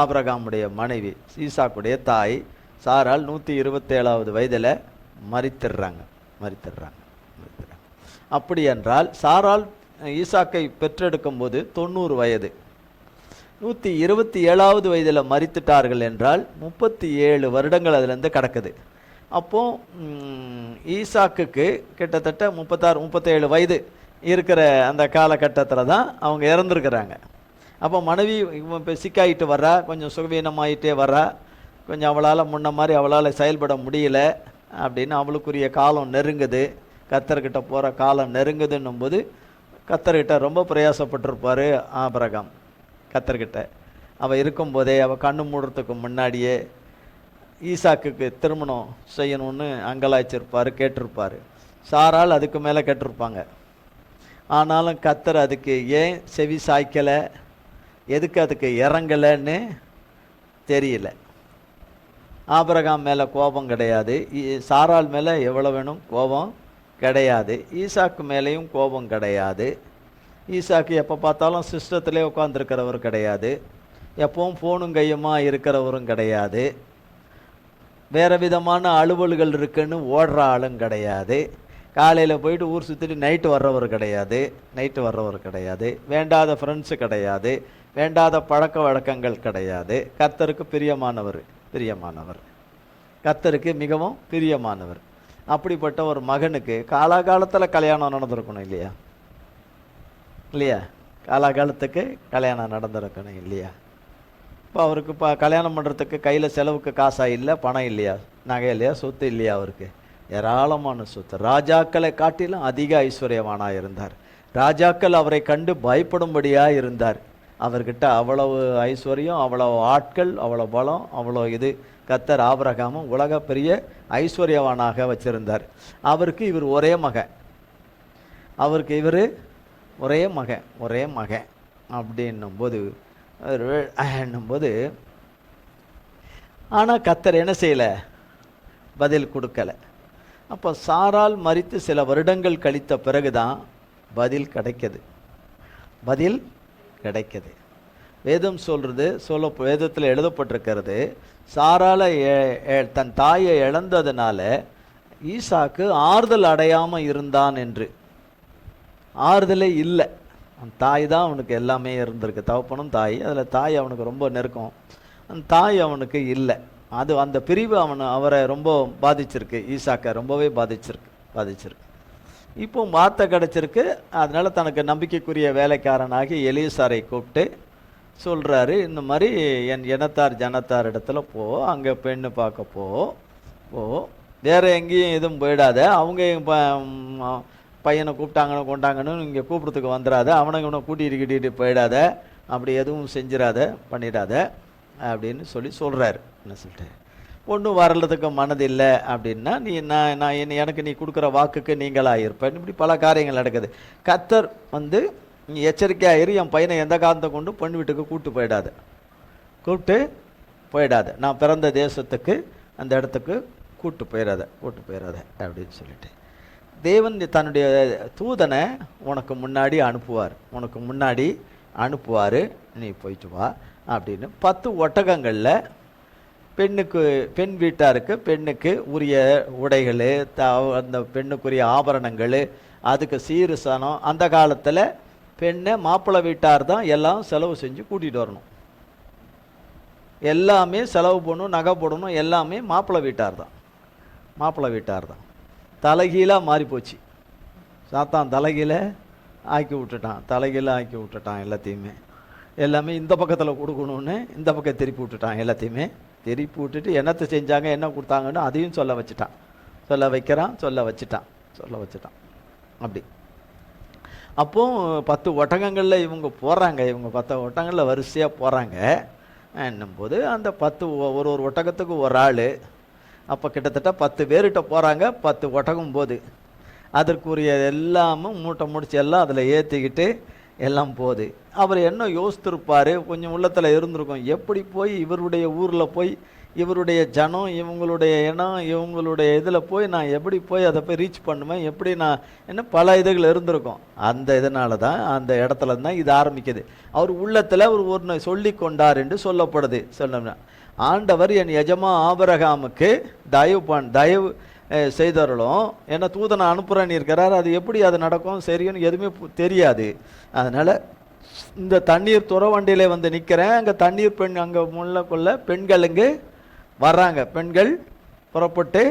ஆபிரகாமுடைய மனைவி, ஈசாக்குடைய தாய் சாராள் 127வது வயதில் மரித்திடுறாங்க. அப்படி என்றால் சாராள் ஈசாக்கை பெற்றெடுக்கும் போது 90 வயது. 127வது வயதில் மரித்துட்டார்கள் என்றால் 37 வருடங்கள் அதுலேருந்து கிடக்குது. அப்போது ஈசாக்குக்கு கிட்டத்தட்ட 36-37 வயது இருக்கிற அந்த காலகட்டத்தில் தான் அவங்க இறந்துருக்கிறாங்க. அப்போ மனைவி இப்போ சிக்காயிட்டு வர்றா, கொஞ்சம் சுகவீனமாயிட்டே வர்றா, கொஞ்சம் அவளால் முன்ன மாதிரி அவளால் செயல்பட முடியல அப்படின்னு அவளுக்குரிய காலம் நெருங்குது. கர்த்தர்கிட்ட போகிற காலம் நெருங்குதுன்னும் போது கர்த்தர்கிட்ட ரொம்ப பிரயாசப்பட்டிருப்பார் ஆபிரகாம். கர்த்தர்கிட்ட அவள் இருக்கும்போதே, அவள் கண்ணு மூடுறதுக்கு முன்னாடியே ஈசாக்குக்கு திருமணம் செய்யணும்னு அங்கலாய்ச்சிருப்பார், கேட்டிருப்பார். சாரால் அதுக்கு மேலே கேட்டிருப்பாங்க. ஆனாலும் கர்த்தர் அதுக்கு ஏன் செவி சாய்க்கலை, எதுக்கு அதுக்கு இறங்கலைன்னு தெரியல. ஆபிரகாம் மேலே கோபம் கிடையாது, சாராள் மேலே எவ்வளோ வேணும் கோபம் கிடையாது, ஈசாக்கு மேலேயும் கோபம் கிடையாது. ஈசாக்கு எப்போ பார்த்தாலும் சிஸ்டத்திலே உட்காந்துருக்கிறவர் கிடையாது, எப்பவும் ஃபோனும் கையுமா இருக்கிறவரும் கிடையாது, வேறு விதமான அலுவல்கள் இருக்குன்னு ஓடுற ஆளும் கிடையாது, காலையில் போயிட்டு ஊர் சுற்றிட்டு நைட்டு வர்றவர் கிடையாது, வேண்டாத ஃப்ரெண்ட்ஸு கிடையாது, வேண்டாத பழக்க வழக்கங்கள் கிடையாது. கர்த்தருக்கு பிரியமானவர், கர்த்தருக்கு மிகவும் பிரியமானவர். அப்படிப்பட்ட ஒரு மகனுக்கு காலாகாலத்தில் கல்யாணம் நடந்திருக்கணும் இல்லையா? காலாகாலத்துக்கு கல்யாணம் நடந்திருக்கணும் இல்லையா? இப்போ அவருக்கு இப்போ கல்யாணம் பண்ணுறதுக்கு கையில் செலவுக்கு காசாக இல்லை, பணம் இல்லையா, நகை இல்லையா, சொத்து இல்லையா? அவருக்கு ஏராளமான சொத்து. ராஜாக்களை காட்டிலும் அதிக ஐஸ்வர்யவானாக இருந்தார். ராஜாக்கள் அவரை கண்டு பயப்படும்படியாக இருந்தார். அவர்கிட்ட அவ்வளவு ஐஸ்வர்யம், அவ்வளவு ஆட்கள், அவ்வளோ பலம், அவ்வளோ இது. கர்த்தர் ஆபிரகாமும் உலக பெரிய ஐஸ்வர்யவானாக வச்சிருந்தார். அவருக்கு இவர் ஒரே மகன் அப்படின்னும்போது ஆனால் கர்த்தர் என்ன செய்யலை, பதில் கொடுக்கலை. அப்போ சாரால் மரித்து சில வருடங்கள் கழித்த பிறகுதான் பதில் கிடைக்குது. வேதம் சொல்கிறது, வேதத்தில் எழுதப்பட்டிருக்கிறது, சாராலை தன் தாயை இழந்ததுனால ஈசாக்கு ஆறுதல் அடையாமல் இருந்தான் என்று. ஆறுதலே இல்லை, அந்த தாய் தான் அவனுக்கு எல்லாமே இருந்திருக்கு, தகப்பனும் தாய், அதில் தாய் அவனுக்கு ரொம்ப நெருக்கம், அந்த தாய் அவனுக்கு இல்லை. அது அந்த பிரிவு அவரை ரொம்ப பாதிச்சிருக்கு, ஈசாக்கை ரொம்பவே பாதிச்சிருக்கு. இப்போ வார்த்தை கிடச்சிருக்கு, அதனால் தனக்கு நம்பிக்கைக்குரிய வேலைக்காரனாகி எலிசாரை கூப்பிட்டு சொல்கிறாரு, இந்த மாதிரி என் ஜனத்தார் இடத்துல போ, அங்கே பெண்ணு பார்க்க போ, வேறு எங்கேயும் எதுவும் போயிடாத, அவங்க பையனை கூப்பிட்டாங்கன்னு இங்கே கூப்பிட்றதுக்கு வந்துடாத, அவனை கூட்டிகிட்டு போயிடாத, அப்படி எதுவும் செஞ்சிடாத, பண்ணிடாத அப்படின்னு சொல்கிறாரு. என்ன சொல்லிட்டு, ஒன்றும் வரலதுக்கு மனதில்லை அப்படின்னா எனக்கு நீ கொடுக்குற வாக்குக்கு நீங்களாக இருப்பேன். இப்படி பல காரியங்கள் நடக்குது. கர்த்தர் நீ எச்சரிக்கையாக இரு, என் பையனை எந்த காரணத்தை கொண்டு பொண்ணு வீட்டுக்கு கூப்பிட்டு போயிடாத, நான் பிறந்த தேசத்துக்கு அந்த இடத்துக்கு கூப்பிட்டு போயிடாத அப்படின்னு சொல்லிட்டு தேவன் தன்னுடைய தூதனை உனக்கு முன்னாடி அனுப்புவார், நீ போயிட்டு வா அப்படின்னு 10 ஒட்டகங்களில் பெண் வீட்டாருக்கு பெண்ணுக்கு உரிய உடைகள், அந்த பெண்ணுக்குரிய ஆபரணங்கள், அதுக்கு சீர்சனம். அந்த காலத்தில் பெண்ணை மாப்பிள்ளை வீட்டார் தான் எல்லாம் செலவு செஞ்சு கூட்டிகிட்டு வரணும், எல்லாமே செலவு பண்ணணும், நகை போடணும், எல்லாமே மாப்பிள்ளை வீட்டார் தான். தலைகீழாக மாறிப்போச்சு. சாத்தான் தலைகீழாக ஆக்கி விட்டுட்டான் எல்லாமே இந்த பக்கத்தில் கொடுக்கணும்னு இந்த பக்கம் திருப்பி விட்டுட்டான். எல்லாத்தையுமே திருப்பி விட்டுட்டு என்னத்தை செஞ்சாங்க, என்ன கொடுத்தாங்கன்னு அதையும் சொல்ல வச்சுட்டான். அப்படி அப்போ 10 ஒட்டகங்களில் இவங்க 10 ஒட்டகங்களில் வரிசையாக போகிறாங்க என்னும்போது அந்த 10 ஒரு ஒட்டகத்துக்கு ஒரு ஆள். அப்போ கிட்டத்தட்ட 10 பேர்கிட்ட போகிறாங்க. 10 ஒட்டகம் போது அதற்குரிய எல்லாமும் மூட்டை முடிச்சு எல்லாம் அதில் ஏற்றிக்கிட்டு எல்லாம் போகுது. அவர் என்ன யோசித்திருப்பார், கொஞ்சம் உள்ளத்தில் இருந்திருக்கும், எப்படி போய் இவருடைய ஊரில் போய் இவருடைய ஜனம், இவங்களுடைய இனம், இவங்களுடைய இதில் போய் நான் எப்படி போய் அதை போய் ரீச் பண்ணுவேன், எப்படி நான் என்ன பல இதுகள் இருந்திருக்கும். அந்த இதனால தான் அந்த இடத்துல தான் இது ஆரம்பிக்குது. அவர் உள்ளத்தில் அவர் ஒன்று சொல்லி கொண்டார் என்று சொல்லப்படுது. சொன்ன ஆண்டவர் என் எஜமா ஆபிரகாமுக்கு தயவு செய்தவர்களும் என்ன தூதனை அனுப்புகிறேன்னு இருக்கிறார். அது எப்படி அது நடக்கும் சரின்னு எதுவுமே தெரியாது. அதனால் இந்த தண்ணீர் துறவண்டியிலே வந்து நிற்கிறேன். அங்கே தண்ணீர் பெண் அங்கே முள்ளக்குள்ள பெண்கள் இங்கு வர்றாங்க. பெண்கள் புறப்பட்டு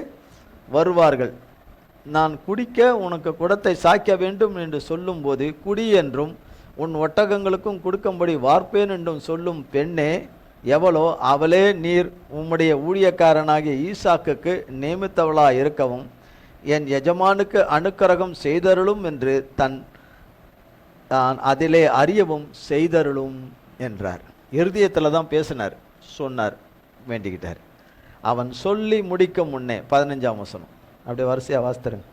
வருவார்கள். நான் குடிக்க உனக்கு குடத்தை சாய்க்க வேண்டும் என்று சொல்லும்போது குடி என்றும் உன் ஒட்டகங்களுக்கும் கொடுக்கும்படி வார்ப்பேன் என்றும் சொல்லும் பெண்ணே எவளோ அவளே நீர் உம்முடைய ஊழியக்காரனாகிய ஈசாக்குக்கு நியமித்தவளாக இருக்கவும் என் எஜமானுக்கு அனுக்கிரகம் செய்தருளும் என்று தான் அதிலே அறியவும் செய்தருளும் என்றார். இருதயத்தில் தான் பேசினார், சொன்னார், வேண்டிக்கிட்டார். அவன் சொல்லி முடிக்க முன்னே 15ஆம் வசனம் அப்படியே வரிசையா வாசித்துருங்க.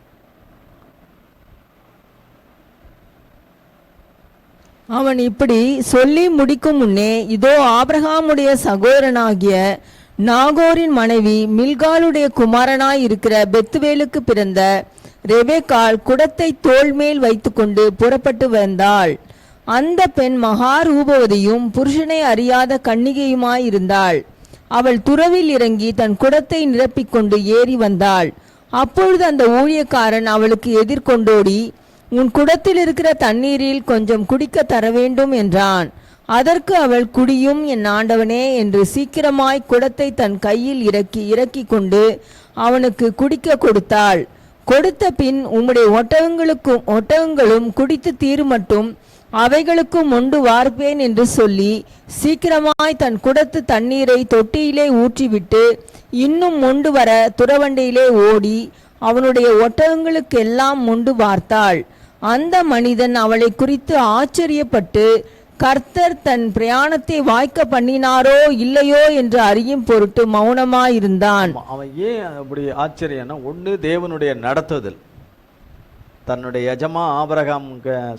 அவன் இப்படி சொல்லி முடிக்கும் முன்னே, இதோ ஆபிரகாமுடைய சகோதரனாகிய நாகோரின் மனைவி மில்காளுடைய குமாரனாய் இருக்கிற பெத்துவேலுக்கு பிறந்த ரெபெக்காள் குடத்தை தோள் மேல் வைத்துக்கொண்டு புறப்பட்டு வந்தாள். அந்த பெண் மகா ரூபவதியும் புருஷனை அறியாத கன்னிகையுமாயிருந்தாள். அவள் துறவில் இறங்கி தன் குடத்தை நிரப்பிக்கொண்டு ஏறி வந்தாள். அப்பொழுது அந்த ஊழியக்காரன் அவளுக்கு எதிர்கொண்டோடி, உன் குடத்தில் இருக்கிற தண்ணீரில் கொஞ்சம் குடிக்க தர வேண்டும் என்றான். அதற்கு அவள், குடியும் என் ஆண்டவனே என்று சீக்கிரமாய் குடத்தை தன் கையில் இறக்கி கொண்டு அவனுக்கு குடிக்க கொடுத்தாள். கொடுத்த பின், உம்முடைய ஒட்டகங்களும் குடித்து தீருமட்டும் அவைகளுக்கும் மொண்டு வார்ப்பேன் என்று சொல்லி சீக்கிரமாய் தன் குடத்து தண்ணீரை தொட்டியிலே ஊற்றிவிட்டு இன்னும் மொண்டு வர துறவண்டையிலே ஓடி அவனுடைய ஒட்டகங்களுக்கெல்லாம் மொண்டு வார்த்தாள். அந்த மனிதன் அவளை குறித்து ஆச்சரியப்பட்டு, கர்த்தர் தன் பிரயாணத்தை வாய்க்க பண்ணினாரோ இல்லையோ என்று அறியும் பொருட்டு மௌனமாயிருந்தான். அவன் ஏன் அப்படி ஆச்சரியம்னா, ஒன்று தேவனுடைய நடத்துதல், தன்னுடைய எஜமா ஆபிரகாம்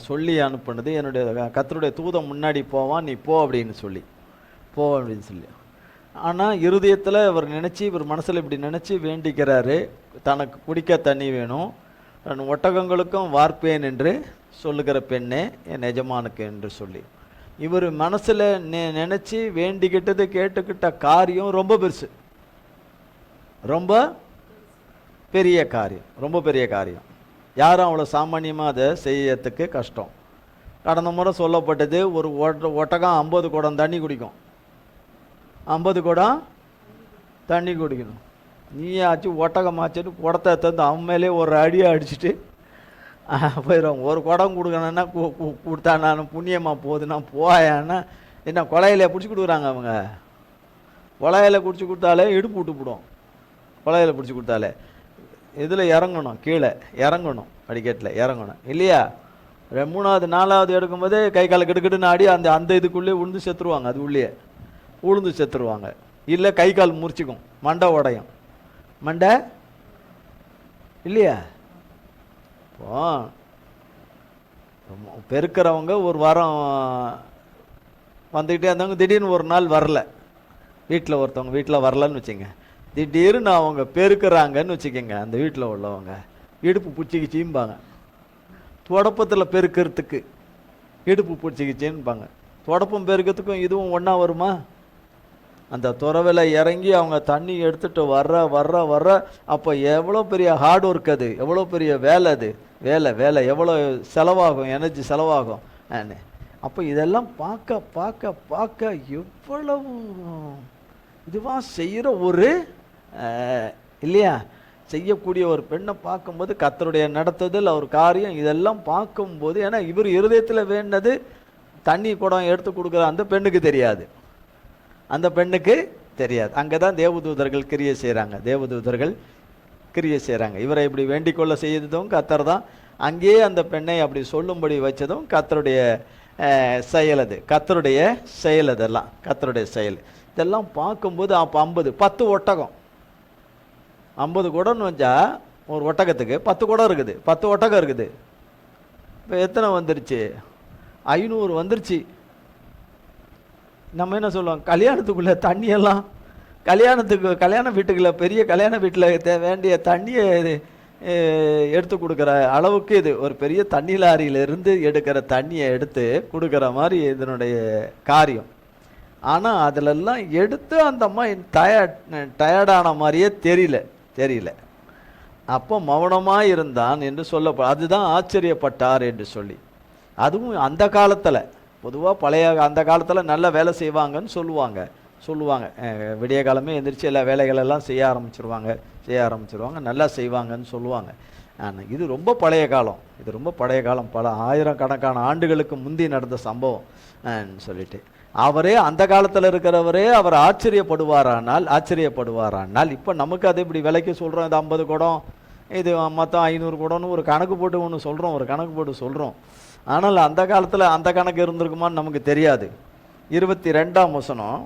சொல்லி அனுப்புனது, என்னுடைய கர்த்தருடைய தூதன் முன்னாடி போவான், நீ போ அப்படின்னு சொல்லி ஆனால் இருதயத்தில் இவர் நினச்சி, இவர் மனசில் இப்படி நினச்சி வேண்டிக்கிறாரு, தனக்கு குடிக்க தண்ணி வேணும், தன் ஒட்டகங்களுக்கும் வார்ப்பேன் என்று சொல்லுகிற பெண்ணே என் எஜமானுக்கு என்று சொல்லி இவர் மனசில் நினச்சி வேண்டிக்கிட்டது கேட்டுக்கிட்ட காரியம் ரொம்ப பெருசு, ரொம்ப பெரிய காரியம், ரொம்ப பெரிய காரியம். யாரும் அவ்வளோ சாமானியமாக அதை செய்யறதுக்கு கஷ்டம். கடந்த முறை சொல்லப்பட்டது, ஒரு ஒட்டகம் 50 குடம் தண்ணி குடிக்கும், 50 குடம் தண்ணி குடிக்கணும். நீயாச்சு ஒட்டகமாச்சுன்னு குடத்தை தந்து அவன் மேலே ஒரு அடியை அடிச்சுட்டு போயிடும். ஒரு குடம் கொடுக்கணுன்னா கொடுத்தா நான் புண்ணியமாக போகுதுன்னா போயான்னா என்ன கொலையில பிடிச்சி கொடுக்குறாங்க அவங்க. கொலையில பிடிச்சி கொடுத்தாலே இடுப்பு விட்டுப்பிடும். கொலையில பிடிச்சி கொடுத்தாலே இதில் இறங்கணும், கீழே இறங்கணும், படிக்கட்டில் இறங்கணும் இல்லையா. 3வது 4வது எடுக்கும்போதே கை காலை கெடுக்கெடுன்னு ஆடி அந்த இதுக்குள்ளே உளுந்து செத்துருவாங்க, அது உள்ளே உளுந்து செத்துருவாங்க. இல்லை கை கால் முறிச்சிக்கும், மண்டை உடையும், மண்டை இல்லையா. இப்போ பெருக்கிறவங்க ஒரு வாரம் வந்துக்கிட்டே இருந்தவங்க திடீர்னு ஒரு நாள் வரல, வீட்டில் ஒருத்தவங்க வீட்டில் வரலன்னு வச்சுங்க, திடீர்னு அவங்க பெருக்கிறாங்கன்னு வச்சுக்கோங்க, அந்த வீட்டில் உள்ளவங்க இடுப்பு பிடிச்சிக்கிச்சிம்பாங்க. தொடப்பத்தில் பெருக்கிறதுக்கு இடுப்பு பிடிச்சிக்கிச்சின்பாங்க. தொடப்பம் பெருக்கிறதுக்கும் இதுவும் ஒன்றா வருமா? அந்த துறவில் இறங்கி அவங்க தண்ணி எடுத்துகிட்டு வர்ற அப்போ எவ்வளோ பெரிய ஹார்ட் ஒர்க் அது, எவ்வளோ பெரிய வேலை அது, வேலை எவ்வளோ செலவாகும், எனர்ஜி செலவாகும். அப்போ இதெல்லாம் பார்க்க எவ்வளவு இதுவாக செய்கிற ஒரு இல்லையா, செய்யக்கூடிய ஒரு பெண்ணை பார்க்கும்போது கர்த்தருடைய நடத்துதல், அவர் காரியம், இதெல்லாம் பார்க்கும்போது, ஏன்னா இவர் இருதயத்தில் வேண்டது தண்ணி குடம் எடுத்து கொடுக்குற அந்த பெண்ணுக்கு தெரியாது, அந்த பெண்ணுக்கு தெரியாது. அங்கே தான் தேவதூதர்கள் கிரியை செய்கிறாங்க. இவரை இப்படி வேண்டிக்கொள்ள செய்ததும் கர்த்தர் தான். அங்கேயே அந்த பெண்ணை அப்படி சொல்லும்படி வச்சதும் கர்த்தருடைய செயல், அது கர்த்தருடைய செயல், அதெல்லாம் கர்த்தருடைய செயல். இதெல்லாம் பார்க்கும்போது அப்போ 10 ஒட்டகம் 50 குடம்னு வச்சா ஒரு ஒட்டகத்துக்கு 10 குடம் இருக்குது, 10 ஒட்டகம் இருக்குது. இப்போ எத்தனை வந்துருச்சு? 500 வந்துருச்சு. நம்ம என்ன சொல்லுவோம், கல்யாணத்துக்குள்ளே தண்ணியெல்லாம் கல்யாண வீட்டுக்குள்ள பெரிய கல்யாண வீட்டில் வேண்டிய தண்ணியை எடுத்து கொடுக்குற அளவுக்கு இது ஒரு பெரிய தண்ணி லாரியிலிருந்து எடுக்கிற தண்ணியை எடுத்து கொடுக்குற மாதிரி இதனுடைய காரியம். ஆனால் அதிலெல்லாம் எடுத்து அந்த அம்மா டயர்டான மாதிரியே தெரியல. அப்போ மௌனமாக இருந்தான் என்று சொல்லப்படும். அதுதான் ஆச்சரியப்பட்டார் என்று சொல்லி. அதுவும் அந்த காலத்தில் பொதுவாக அந்த காலத்தில் நல்ல வேலை செய்வாங்கன்னு சொல்லுவாங்க. விடிய காலமே எந்திரிச்சு எல்லா வேலைகளெல்லாம் செய்ய ஆரம்பிச்சிருவாங்க, நல்லா செய்வாங்கன்னு சொல்லுவாங்க. ஆனால் இது ரொம்ப பழைய காலம், பல ஆயிரக்கணக்கான ஆண்டுகளுக்கு முந்தி நடந்த சம்பவம் சொல்லிட்டு அவரே அந்த காலத்தில் இருக்கிறவரே அவர் ஆச்சரியப்படுவாரானால் இப்போ நமக்கு அதை இப்படி விலைக்கு சொல்கிறோம், இது 50 குடம், இது மொத்தம் 500 குடம்னு ஒரு கணக்கு போட்டு சொல்கிறோம். ஆனால் அந்த காலத்தில் அந்த கணக்கு இருந்திருக்குமான்னு நமக்கு தெரியாது. 22ஆம் வசனம்,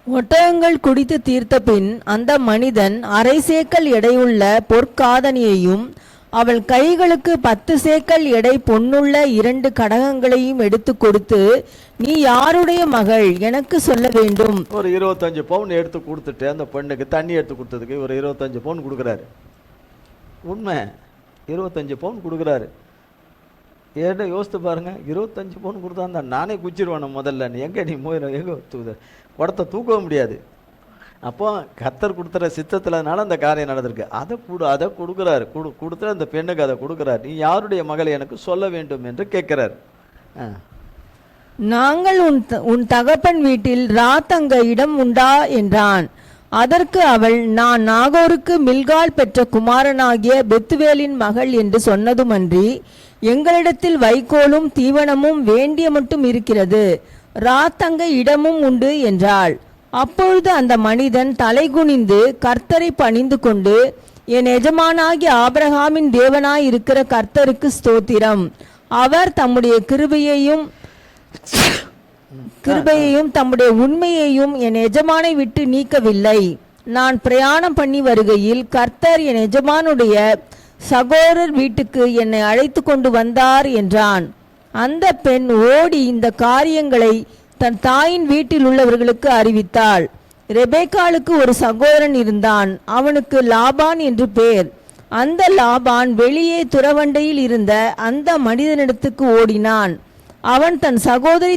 ஒட்டகங்கள் குடித்து தீர்த்த பின் அந்த மனிதன் 1/2 சேக்கல் எடையுள்ள பொற்காதணியையும் அவள் கைகளுக்கு 10 சேக்கல் எடை பொன்னுள்ள 2 கடகங்களையும் எடுத்து கொடுத்து, நீ யாருடைய மகள் எனக்கு சொல்ல வேண்டும். ஒரு 25 பவுன் எடுத்து கொடுத்துட்டு அந்த பெண்ணுக்கு தண்ணி எடுத்து கொடுத்ததுக்கு ஒரு 25 பவுன் கொடுக்குறாரு. உண்மை, 25 பவுன் கொடுக்குறாரு. ஏன்னா யோசித்து பாருங்க, 25 பவுன் கொடுத்தா நானே குச்சிருவேன் முதல்ல. நீ எங்கே நீ எங்கே குடத்தை தூக்கவும் முடியாது. அப்போ கர்த்தர் கொடுத்துற சித்தத்தில்னால அந்த காரியம் நடந்திருக்கு. அதை கொடுக்குறாரு. கொடுத்துட்டு அந்த பெண்ணுக்கு அதை கொடுக்குறாரு. நீ யாருடைய மகளை எனக்கு சொல்ல வேண்டும் என்று கேட்கிறார். நாங்கள் உன் தகப்பன் வீட்டில் ராத்தங்க இடம் உண்டா என்றான். அதற்கு அவள், நான் நாகோருக்கு மில்கால் பெற்ற குமாரனாகிய பெத்துவேலின் மகள் என்று சொன்னதுமன்றி, எங்களிடத்தில் வைக்கோலும் தீவனமும் வேண்டிய மட்டும் இருக்கிறது, ராத்தங்க இடமும் உண்டு என்றாள். அப்பொழுது அந்த மனிதன் தலைகுனிந்து கர்த்தரை பணிந்து கொண்டு, என் எஜமானாகிய ஆபிரகாமின் தேவனாய் இருக்கிற கர்த்தருக்கு ஸ்தோத்திரம். அவர் தம்முடைய கிருபையையும் தம்முடைய உண்மையையும் என் எஜமானை விட்டு நீக்கவில்லை. நான் பிரயாணம் பண்ணி வருகையில் கர்த்தர் என் எஜமானுடைய சகோதரர் வீட்டுக்கு என்னை அழைத்து கொண்டு வந்தார் என்றான். அந்த பெண் ஓடி இந்த காரியங்களை தன் தாயின் வீட்டில் உள்ளவர்களுக்கு அறிவித்தாள். ரெபேக்காளுக்கு ஒரு சகோதரன் இருந்தான். அவனுக்கு லாபான் என்று பேர். அந்த லாபான் வெளியே துறவண்டையில் இருந்த அந்த மனிதனிடத்துக்கு ஓடினான். அவன் தன் சகோதரி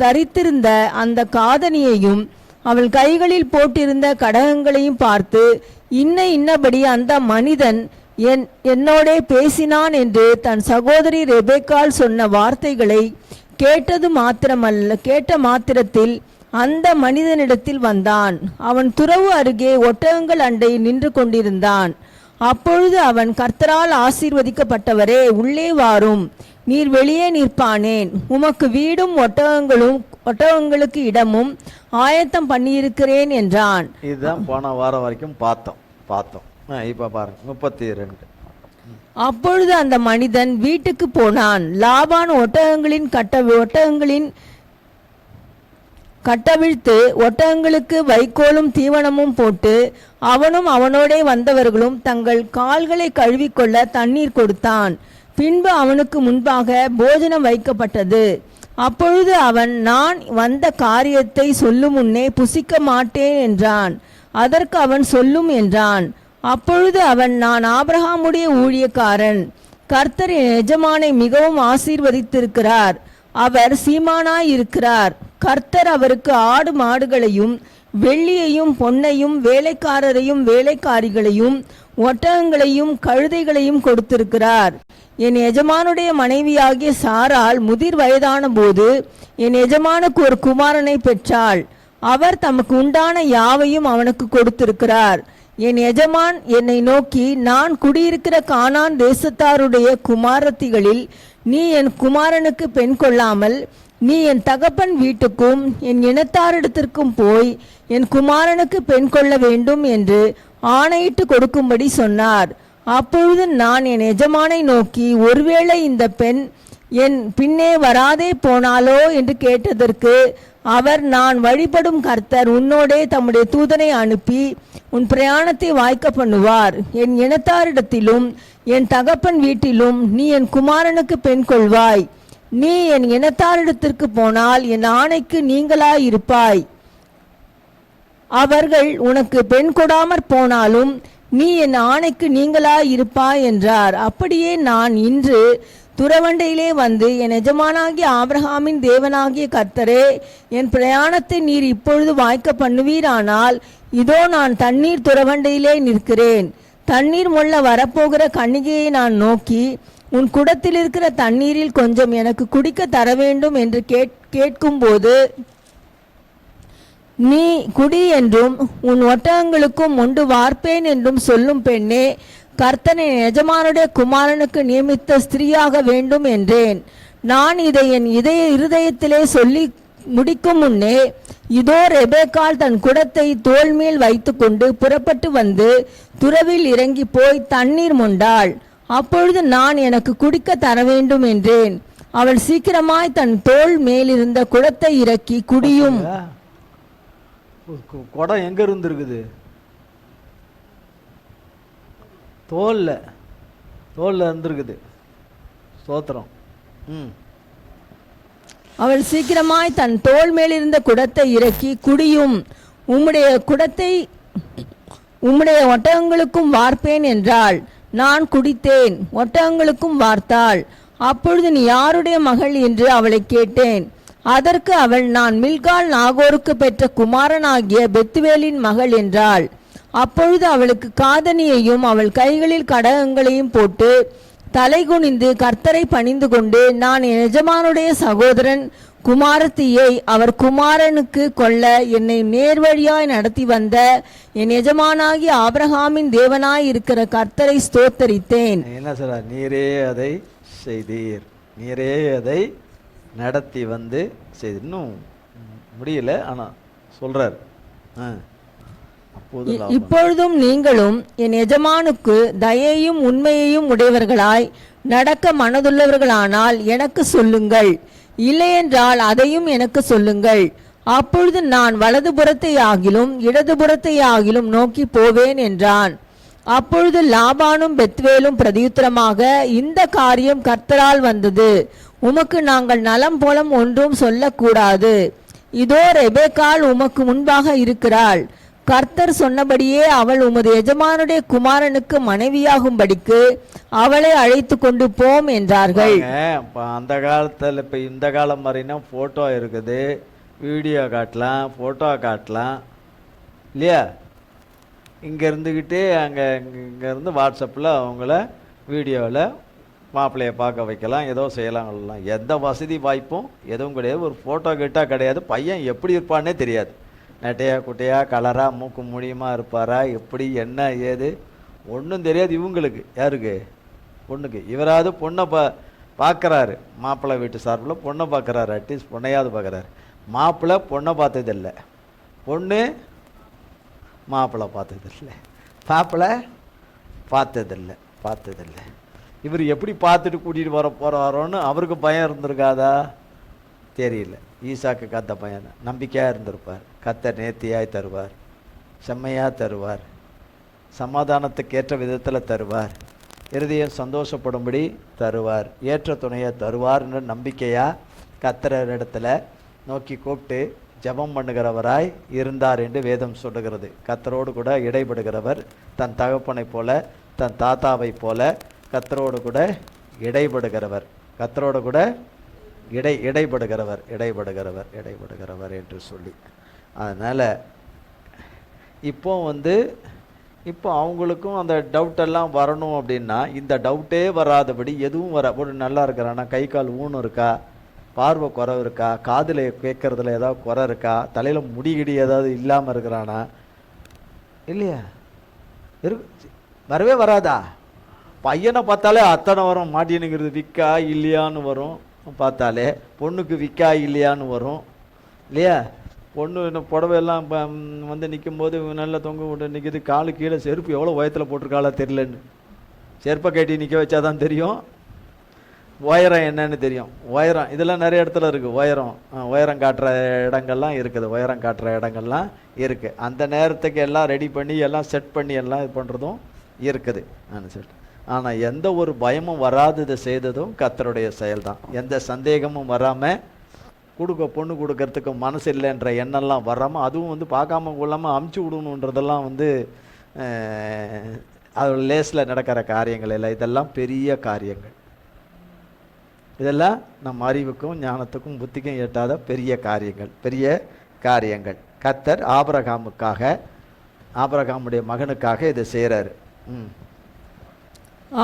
தரித்திருந்த அந்த காதணியையும் அவள் கைகளில் போட்டிருந்த கடகங்களையும் பார்த்து, இன்னபடி அந்த மனிதன் என்னோடே பேசினான் என்று தன் சகோதரி ரெபேக்காள் சொன்ன வார்த்தைகளை கேட்ட மாத்திரத்தில் அந்த மனிதனிடத்தில் வந்தான். அவன் துறவு அருகே ஒட்டகங்கள் அண்டையில் நின்று கொண்டிருந்தான். அப்பொழுது அவன், கர்த்தரால் ஆசீர்வதிக்கப்பட்டவரே, உள்ளே வாரும், நீர் வெளியே நிற்பானேன், உமக்கு வீடும் ஒட்டகங்களுக்கு இடமும் ஆயத்தம் பண்ணியிருக்கிறேன் என்றான். இதுதான் போன வாரம் வரைக்கும் பார்த்தோம். இப்ப பாருங்க 32. அப்பொழுது அந்த மனிதன் வீட்டுக்கு போனான். லாபான் ஒட்டகங்களின் கட்டவிழ்த்து ஒட்டகங்களுக்கு வைக்கோலும் தீவனமும் போட்டு, அவனும் அவனோடே வந்தவர்களும் தங்கள் கால்களை கழுவிக்கொள்ள தண்ணீர் கொடுத்தான். பின்பு அவனுக்கு முன்பாக போஜனம் வைக்கப்பட்டது. அப்பொழுது அவன், நான் வந்த காரியத்தை சொல்லும் முன்னே புசிக்க மாட்டேன் என்றான். அதற்கு அவன், சொல்லும் என்றான். அப்பொழுது அவன், நான் ஆபிரகாமுடைய ஊழியக்காரன், கர்த்தர் என் எஜமானை மிகவும் ஆசீர்வதித்திருக்கிறார், அவர் சீமானாய் இருக்கிறார். கர்த்தர் அவருக்கு ஆடு மாடுகளையும் வெள்ளியையும் பொன்னையும் வேலைக்காரரையும் வேலைக்காரிகளையும் ஒட்டகங்களையும் கழுதைகளையும் கொடுத்திருக்கிறார். என் எஜமானுடைய மனைவியாகிய சாராள் முதிர் வயதான போது என் எஜமானுக்கு ஒரு குமாரனை பெற்றாள். அவர் தமக்கு உண்டான யாவையும் அவனுக்கு கொடுத்திருக்கிறார். என் எஜமான் என்னை நோக்கி, நான் குடியிருக்கிற கானான் தேசத்தாருடைய குமாரத்திகளில் நீ என் குமாரனுக்கு பெண் கொள்ளாமல் நீ என் தகப்பன் வீட்டுக்கும் என் இனத்தாரிடத்திற்கும் போய் என் குமாரனுக்கு பெண் கொள்ள வேண்டும் என்று ஆணையிட்டு கொடுக்கும்படி சொன்னார். அப்பொழுது நான் என் எஜமானை நோக்கி, ஒருவேளை இந்த பெண் என் பின்னே வராதே போனாலோ என்று கேட்டதற்கு அவர், நான் வழிபடும் கர்த்தர் உன்னோடே தம்முடைய தூதனை அனுப்பி உன் பிரயாணத்தை வாய்க்க பண்ணுவார். என் இனத்தாரிடத்திலும் என் தகப்பன் வீட்டிலும் நீ என் குமாரனுக்கு பெண் கொள்வாய். நீ என் இனத்தாரிடத்திற்கு போனால் என் ஆணைக்கு நீங்களாயிருப்பாய். அவர்கள் உனக்கு பெண் கொடாமற் போனாலும் நீ என் ஆணைக்கு நீங்களாயிருப்பாய் என்றார். அப்படியே நான் இன்று துறவண்டையிலே வந்து, என் எஜமானாகிய ஆபிரகாமின் தேவனாகிய கர்த்தரே, என் பிரயாணத்தை நீர் இப்பொழுது வாய்க்க பண்ணுவீரானால், இதோ நான் தண்ணீர் துறவண்டையிலே நிற்கிறேன். தண்ணீர் மொள்ள வரப்போகிற கன்னிகையை நான் நோக்கி, உன் குடத்தில் இருக்கிற தண்ணீரில் கொஞ்சம் எனக்கு குடிக்க தர வேண்டும் என்று கேட்கும்போது, நீ குடி என்றும் உன் ஒட்டகங்களுக்கும் உண்டு வார்ப்பேன் என்றும் சொல்லும் பெண்ணே, கர்த்தனை எஜமானுடைய குமாரனுக்கு நியமித்த ஸ்திரீயாக வேண்டும் என்றேன். நான் இதை என் இருதயத்திலே சொல்லி முடிக்கும் முன்னே, இதோ ரெபேக்காள் தன் குடத்தை தோள் மேல் வைத்து கொண்டு புறப்பட்டு வந்து துறவில் இறங்கி போய் தண்ணீர் மொண்டாள். அப்பொழுது நான், எனக்கு குடிக்க தர வேண்டும் என்றேன். அவள் சீக்கிரமாய் தன் தோள் மேலிருந்த குடத்தை இறக்கி, குடியும். குடம் எங்கே இருந்துருக்குது? தோலில் இருந்துருக்குது. ஸ்தோத்திரம். அவள் சீக்கிரமாய் தன் தோள் மேலிருந்த குடத்தை இறக்கி, குடியும், உம்முடைய ஒட்டகங்களுக்கும் வார்ப்பேன் என்றாள். நான் குடித்தேன், ஒட்டகங்களுக்கும் வார்த்தாள். அப்பொழுது நீ யாருடைய மகள் என்று அவளை கேட்டேன். அதற்கு அவள், நான் மில்காள் நாகோருக்கு பெற்ற குமாரனாகிய பெத்துவேலின் மகள் என்றாள். அப்பொழுது அவளுக்கு காதணியையும் அவள் கைகளில் கடகங்களையும் போட்டு தலை குனிந்து கர்த்தரை பணிந்து கொண்டு, நான் என் எஜமானுடைய சகோதரன் குமாரத்தியை அவர் குமாரனுக்கு கொல்ல என்னை நேர்வழியாய் நடத்தி வந்த என் எஜமானாகி ஆபிரகாமின் தேவனாய் இருக்கிற கர்த்தரை ஸ்தோத்தரித்தேன். என்ன சொல்ற? நீரே அதை செய்தீர், நீரே அதை நடத்தி வந்து செய்து. இன்னும் முடியல, ஆனா சொல்றார். இப்பொழுதும் நீங்களும் என் எஜமானுக்கு தயையும் உண்மையையும் உடையவர்களாய் நடக்க மனதுள்ளவர்களானால் எனக்கு சொல்லுங்கள், இல்லையென்றால் அதையும் எனக்கு சொல்லுங்கள். அப்பொழுது நான் வலதுபுறத்தை ஆகிலும் இடதுபுறத்தை ஆகிலும் நோக்கி போவேன் என்றான். அப்பொழுது லாபானும் பெத்வேலும் பிரதியுத்தரமாக, இந்த காரியம் கர்த்தரால் வந்தது, உமக்கு நாங்கள் நலம் போலம் ஒன்றும் சொல்லக்கூடாது. இதோ ரெபெக்காள் உமக்கு முன்பாக இருக்கிறாள். கர்த்தர் சொன்னபடியே அவள் உமது எஜமானுடைய குமாரனுக்கு மனைவியாகும்படிக்கு அவளை அழைத்து கொண்டு போம் என்றார்கள். அந்த காலத்தில் இப்போ இந்த காலம் மாதிரினா ஃபோட்டோ இருக்குது, வீடியோ காட்டலாம், ஃபோட்டோ காட்டலாம் இல்லையா? இங்கே இருந்துக்கிட்டே இங்கேருந்து வாட்ஸ்அப்பில் அவங்கள வீடியோவில் மாப்பிள்ளையை பார்க்க வைக்கலாம், ஏதோ செய்யலாம். எந்த வசதி வாய்ப்பும் எதுவும் கிடையாது. ஒரு ஃபோட்டோ கிட்டால் கிடையாது. பையன் எப்படி இருப்பான்னே தெரியாது. நெட்டையா குட்டையா கலரா மூக்கு முடியுமா இருப்பாரா, எப்படி என்ன ஏது ஒன்றும் தெரியாது இவங்களுக்கு. யாருக்கு? பொண்ணுக்கு. இவராது பொண்ணை பார்க்குறாரு, மாப்பிள்ளை வீட்டு சார்பில் பொண்ணை பார்க்குறாரு, அட்லீஸ்ட் பொண்ணையாவது பார்க்குறாரு. மாப்பிள்ளை பொண்ணை பார்த்ததில்லை, பொண்ணு மாப்பிள்ளை பார்த்ததில்லை, மாப்பிள்ளை பார்த்ததில்லை. இவர் எப்படி பார்த்துட்டு கூட்டிகிட்டு போகிறாரோன்னு அவருக்கு பயம் இருந்திருக்காதா? தெரியல. ஈசாக்கு கத்த பையன் நம்பிக்கையாக இருந்திருப்பார். கர்த்தர் நேர்த்தியாய் தருவார், செம்மையாக தருவார், சமாதானத்துக்கேற்ற விதத்தில் தருவார், இருதயம் சந்தோஷப்படும்படி தருவார், ஏற்ற துணையை தருவார்ன்ற நம்பிக்கையாக கர்த்தரிடத்தில் நோக்கி கூப்பிட்டு ஜெபம் பண்ணுகிறவராய் இருந்தார் என்று வேதம் சொல்லுகிறது. கர்த்தரோடு கூட இடைபடுகிறவர், தன் தகப்பனை போல தன் தாத்தாவை போல கர்த்தரோடு கூட இடைபடுகிறவர், கர்த்தரோடு கூட இடைபடுகிறவர் என்று சொல்லி. அதனால் இப்போ அவங்களுக்கும் அந்த டவுட்டெல்லாம் வரணும் அப்படின்னா, இந்த டவுட்டே வராதபடி எதுவும் ஒரு நல்லா இருக்கிறானா, கை கால் ஊனம் இருக்கா, பார்வை குறை இருக்கா, காதில் கேட்கறதுல ஏதாவது குறை இருக்கா, தலையில் முடிகிடி ஏதாவது இல்லாமல் இருக்கிறானா, இல்லையா? வரவே வராதா? பையனை பார்த்தாலே அத்தனை வரும். மாட்டினுங்கிறது விக்கா இல்லையான்னு வரும் பார்த்தாலே, பொண்ணுக்கு விக்கா இல்லையான்னு வரும் இல்லையா? பொண்ணு புடவையெல்லாம் நிற்கும்போது நல்லா தொங்க விட்டு நிற்கிது, காலு கீழே செருப்பு எவ்வளோ உயரத்தில் போட்டிருக்காளா தெரியலன்னு. செருப்பை கட்டி நிற்க வச்சாதான் தெரியும் உயரம் என்னன்னு தெரியும். உயரம் இதெல்லாம் நிறைய இடத்துல இருக்குது. உயரம் காட்டுற இடங்கள்லாம் இருக்குது, உயரம் காட்டுற இடங்கள்லாம் இருக்குது. அந்த நேரத்துக்கு எல்லாம் ரெடி பண்ணி எல்லாம் செட் பண்ணி எல்லாம் இது பண்ணுறதும் இருக்குது. ஆனால் எந்த ஒரு பயமும் வராததை செய்ததும் கர்த்தருடைய செயல்தான். எந்த சந்தேகமும் வராமல் பொண்ணு கொடுக்கறதுக்கு மனசு இல்லைன்ற எண்ணெல்லாம் வராமல், அதுவும் பார்க்காம கொள்ளாமல் அமுச்சு விடணுன்றதெல்லாம் அது லேஸில் நடக்கிற காரியங்கள் இல்லை. இதெல்லாம் பெரிய காரியங்கள். இதெல்லாம் நம்ம அறிவுக்கும் ஞானத்துக்கும் புத்திக்கும் எட்டாத பெரிய காரியங்கள். கர்த்தர் ஆபிரகாமுடைய மகனுக்காக இதை செய்கிறாரு.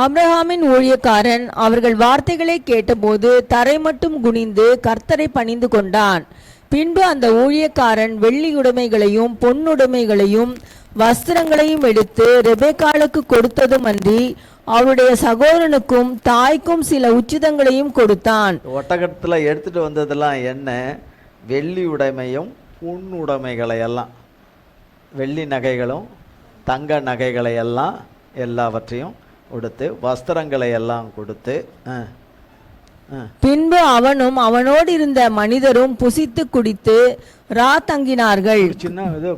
ஆபிரகாமின் ஊழியக்காரன் அவர்கள் வார்த்தைகளை கேட்டபோது தரை மட்டும் குனிந்து கர்த்தரை பணிந்து கொண்டான். பின்பு அந்த ஊழியக்காரன் வெள்ளியுடைமைகளையும் பொன்னுடைமைகளையும் வஸ்திரங்களையும் எடுத்து ரெபெக்காளுக்கு கொடுத்ததுமன்றி அவருடைய சகோதரனுக்கும் தாய்க்கும் சில உச்சிதங்களையும் கொடுத்தான். ஒட்டகத்தில் எடுத்துட்டு வந்ததெல்லாம் என்ன? வெள்ளி உடைமையும் பொன்னுடைமைகளையெல்லாம், வெள்ளி நகைகளும் தங்க நகைகளையெல்லாம் எல்லாவற்றையும் கொடுத்து, வஸ்திரங்களை எல்லாம் கொடுத்து, பின்பு அவனும் அவனோடு இருந்த மனிதரும் புசித்து குடித்து தங்கினார்கள். சின்ன ஏதோ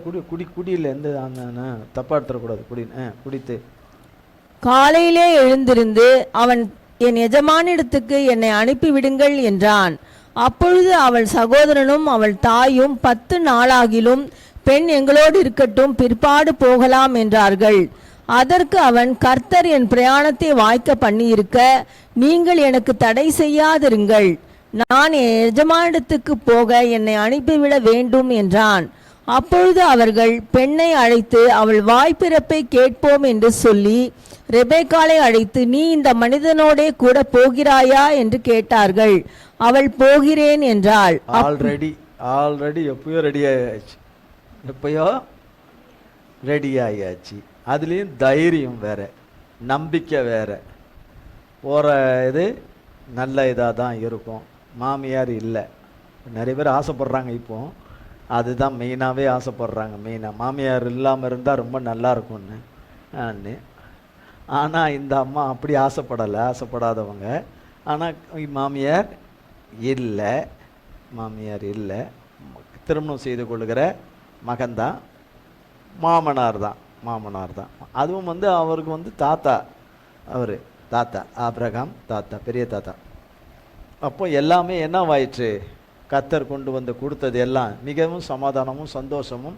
குடியில் எந்த தப்பா எடுத்துடக்கூடாது. குடித்து காலையிலே எழுந்திருந்து அவன் என் எஜமானிடத்துக்கு என்னை அனுப்பிவிடுங்கள் என்றான். அப்பொழுது அவள் சகோதரனும் அவள் தாயும் 10 நாளாகிலும் பெண் எங்களோடு இருக்கட்டும், பிற்பாடு போகலாம் என்றார்கள். அதற்கு அவன், கர்த்தர் என் பிரயாணத்தை வாய்க்க பண்ணியிருக்க நீங்கள் எனக்கு தடை செய்யாதிருங்கள், நான் என் எஜமானிடத்துக்கு போக என்னை அனுப்பிவிட வேண்டும் என்றான். அப்பொழுது அவர்கள் பெண்ணை அழைத்து அவள் வாய்ப்பிறப்பை கேட்போம் என்று சொல்லி ரெபேக்காளை அழைத்து, நீ இந்த மனிதனோடே கூட போகிறாயா என்று கேட்டார்கள். அவள் போகிறேன் என்றாள். ஆல்ரெடி எப்பயோ ரெடி ஆயாச்சு. அதுலேயும் தைரியம் வேற, நம்பிக்கை வேற. போகிற இது நல்ல இதாக தான் இருக்கும். மாமியார் இல்லை, நிறைய பேர் ஆசைப்படுறாங்க. இப்போ அதுதான் மெயினாகவே ஆசைப்படுறாங்க. மெயினாக மாமியார் இல்லாமல் இருந்தால் ரொம்ப நல்லா இருக்கும்னு. ஆனால் இந்த அம்மா அப்படி ஆசைப்படாதவங்க. ஆனால் மாமியார் இல்லை, திருமணம் செய்து கொள்ளுகிற மகன்தான், மாமனார் தான். அதுவும் அவருக்கு தாத்தா, தாத்தா ஆபிரகாம் தாத்தா, பெரிய தாத்தா. அப்போ எல்லாமே என்னவாயிற்று, கர்த்தர் கொண்டு வந்து கொடுத்தது எல்லாம் மிகவும் சமாதானமும் சந்தோஷமும்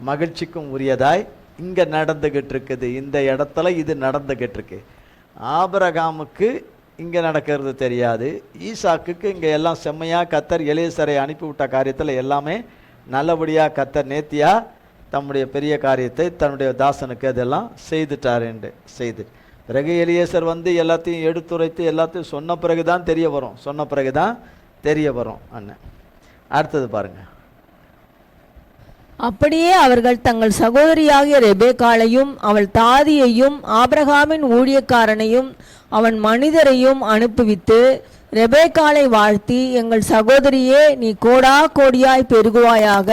மகிழ்ச்சிக்கும் உரியதாய் இங்கே நடந்துகிட்டு இருக்குது. இந்த இடத்துல இது நடந்துகிட்டு இருக்கு. ஆபிரகாமுக்கு இங்கே நடக்கிறது தெரியாது, ஈசாக்குக்கு இங்கே எல்லாம் செம்மையாக கர்த்தர் எலியேசரை அனுப்பிவிட்ட காரியத்தில் எல்லாமே நல்லபடியாக கர்த்தர் நேர்த்தியாக தம்முடைய பெரிய காரியத்தை தன்னுடைய தாசனுக்கு அதெல்லாம் செய்துட்டார் என்று பிறகு எலியேசர் எல்லாத்தையும் எடுத்துரைத்து எல்லாத்தையும் சொன்ன பிறகுதான் தெரிய வரும் அண்ணன். அடுத்தது பாருங்க. அப்படியே அவர்கள் தங்கள் சகோதரியாகிய ரெபேக்காளையும் அவள் தாதியையும் ஆபிரகாமின் ஊழியக்காரனையும் அவன் மனிதரையும் அனுப்புவித்து ரெபேக்காளை வாழ்த்தி, எங்கள் சகோதரியே, நீ கோடா கோடியாய் பெருகுவாயாக,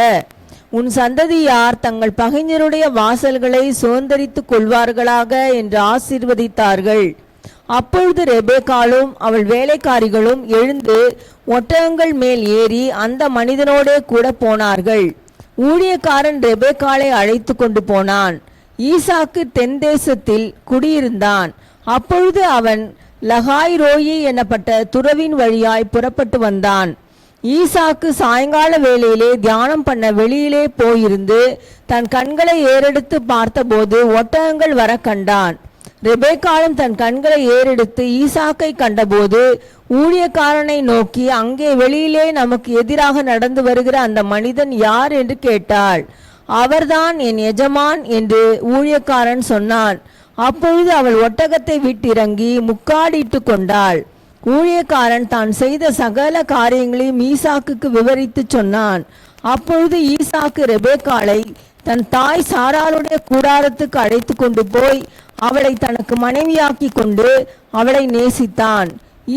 உன் சந்ததியார் தங்கள் பகைஞருடைய வாசல்களை சுதந்தரித்துக் கொள்வார்களாக என்று ஆசீர்வதித்தார்கள். அப்பொழுது ரெபேக்காளும் அவள் வேலைக்காரிகளும் எழுந்து ஒட்டகங்கள் மேல் ஏறி அந்த மனிதனோடே கூட போனார்கள். ஊழியக்காரன் ரெபேக்காளை அழைத்து கொண்டு போனான். ஈசாக்கு தென் தேசத்தில் குடியிருந்தான். அப்பொழுது அவன் லகாய் ரோயி எனப்பட்ட துறவின் வழியாய் புறப்பட்டு வந்தான். ஈசாக்கு சாயங்கால வேளையிலே தியானம் பண்ண வெளியிலே போயிருந்து தன் கண்களை ஏறெடுத்து பார்த்தபோது ஒட்டகங்கள் வர கண்டான். ரெபேக்காளும் தன் கண்களை ஏறெடுத்து ஈசாக்கை கண்டபோது ஊழியக்காரனை நோக்கி, அங்கே வெளியிலே நமக்கு எதிராக நடந்து வருகிற அந்த மனிதன் யார் என்று கேட்டாள். அவர்தான் என் எஜமான் என்று ஊழியக்காரன் சொன்னான். அப்பொழுது அவள் ஒட்டகத்தை விட்டிறங்கி முக்காடிட்டு கொண்டாள். ஊழியக்காரன் தான் செய்த சகல காரியங்களையும் ஈசாக்குக்கு விவரித்து சொன்னான். அப்பொழுது ஈசாக்கு ரெபேக்காளை தன் தாய் சாராளுடைய கூடாரத்துக்கு அழைத்து கொண்டு போய் அவளை தனக்கு மனைவியாக்கி கொண்டு அவளை நேசித்தான்.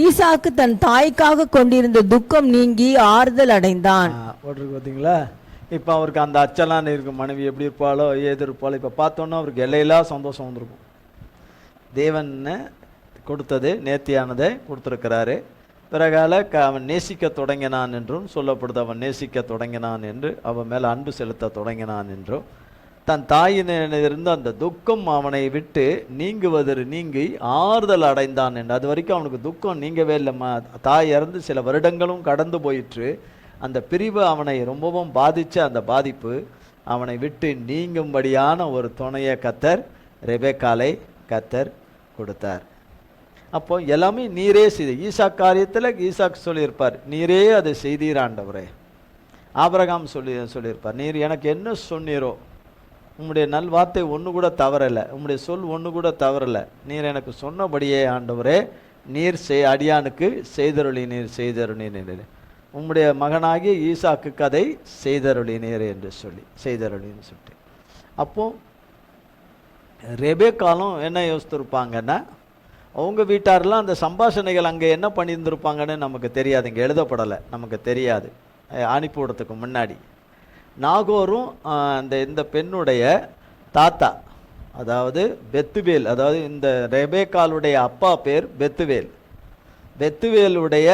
ஈசாக்கு தன் தாய்க்காக கொண்டிருந்த துக்கம் நீங்கி ஆறுதல் அடைந்தான். பார்த்தீங்களா? இப்போ அவருக்கு அந்த அச்சலான்னு இருக்கும், மனைவி எப்படி இருப்பாளோ ஏது இருப்பாளோ. இப்போ பார்த்தோன்னா அவருக்கு எல்லையெல்லாம் சந்தோஷம் வந்திருக்கும். தேவன் கொடுத்தது நேர்த்தியானதை கொடுத்துருக்கிறாரு. பிறகால அவன் நேசிக்க தொடங்கினான் என்றும் சொல்லப்படுது. அவன் நேசிக்க தொடங்கினான் என்று, அவன் மேலே அன்பு செலுத்த தொடங்கினான் என்றும், தன் தாயினிருந்து அந்த துக்கம் அவனை விட்டு நீங்கி ஆறுதல் அடைந்தான் என்று. அது வரைக்கும் அவனுக்கு துக்கம் நீங்கவே இல்லைம்மா. தாய் இறந்து சில வருடங்களும் கடந்து போயிற்று. அந்த பிரிவு அவனை ரொம்பவும் பாதித்த அந்த பாதிப்பு அவனை விட்டு நீங்கும்படியான ஒரு துணையை கர்த்தர் ரெபேக்காளை கர்த்தர் கொடுத்தார். அப்போ எல்லாமே நீரே செய்து, ஈசாக் காரியத்தில் ஈசாக்கு சொல்லியிருப்பார், நீரே அதை செய்தீர் ஆண்டவரே. ஆபிரகாம் சொல்லியிருப்பார், நீர் எனக்கு என்ன சொன்னீரோ, உம்முடைய நல்வார்த்தை ஒன்று கூட தவறலை, உம்முடைய சொல் ஒன்று கூட தவறலை, நீர் எனக்கு சொன்னபடியே ஆண்டவரே நீர் அடியானுக்கு செய்தருளினீர், உம்முடைய மகனாகிய ஈசாக்குக்கு அதை செய்தருளினீர் என்று செய்தருளின்னு சொல்லிட்டு. அப்போ ரெபேக்காலும் என்ன யோசித்திருப்பாங்கன்னா, அவங்க வீட்டாரெலாம் அந்த சம்பாஷணைகள் அங்கே என்ன பண்ணியிருந்திருப்பாங்கன்னு நமக்கு தெரியாது, இங்கே எழுதப்படலை, நமக்கு தெரியாது. அனுப்பிவிடத்துக்கு முன்னாடி நாகோரும் இந்த பெண்ணுடைய தாத்தா, அதாவது பெத்துவேல், அதாவது இந்த ரெபேக்காலுடைய அப்பா பேர் பெத்துவேல். பெத்துவேலுடைய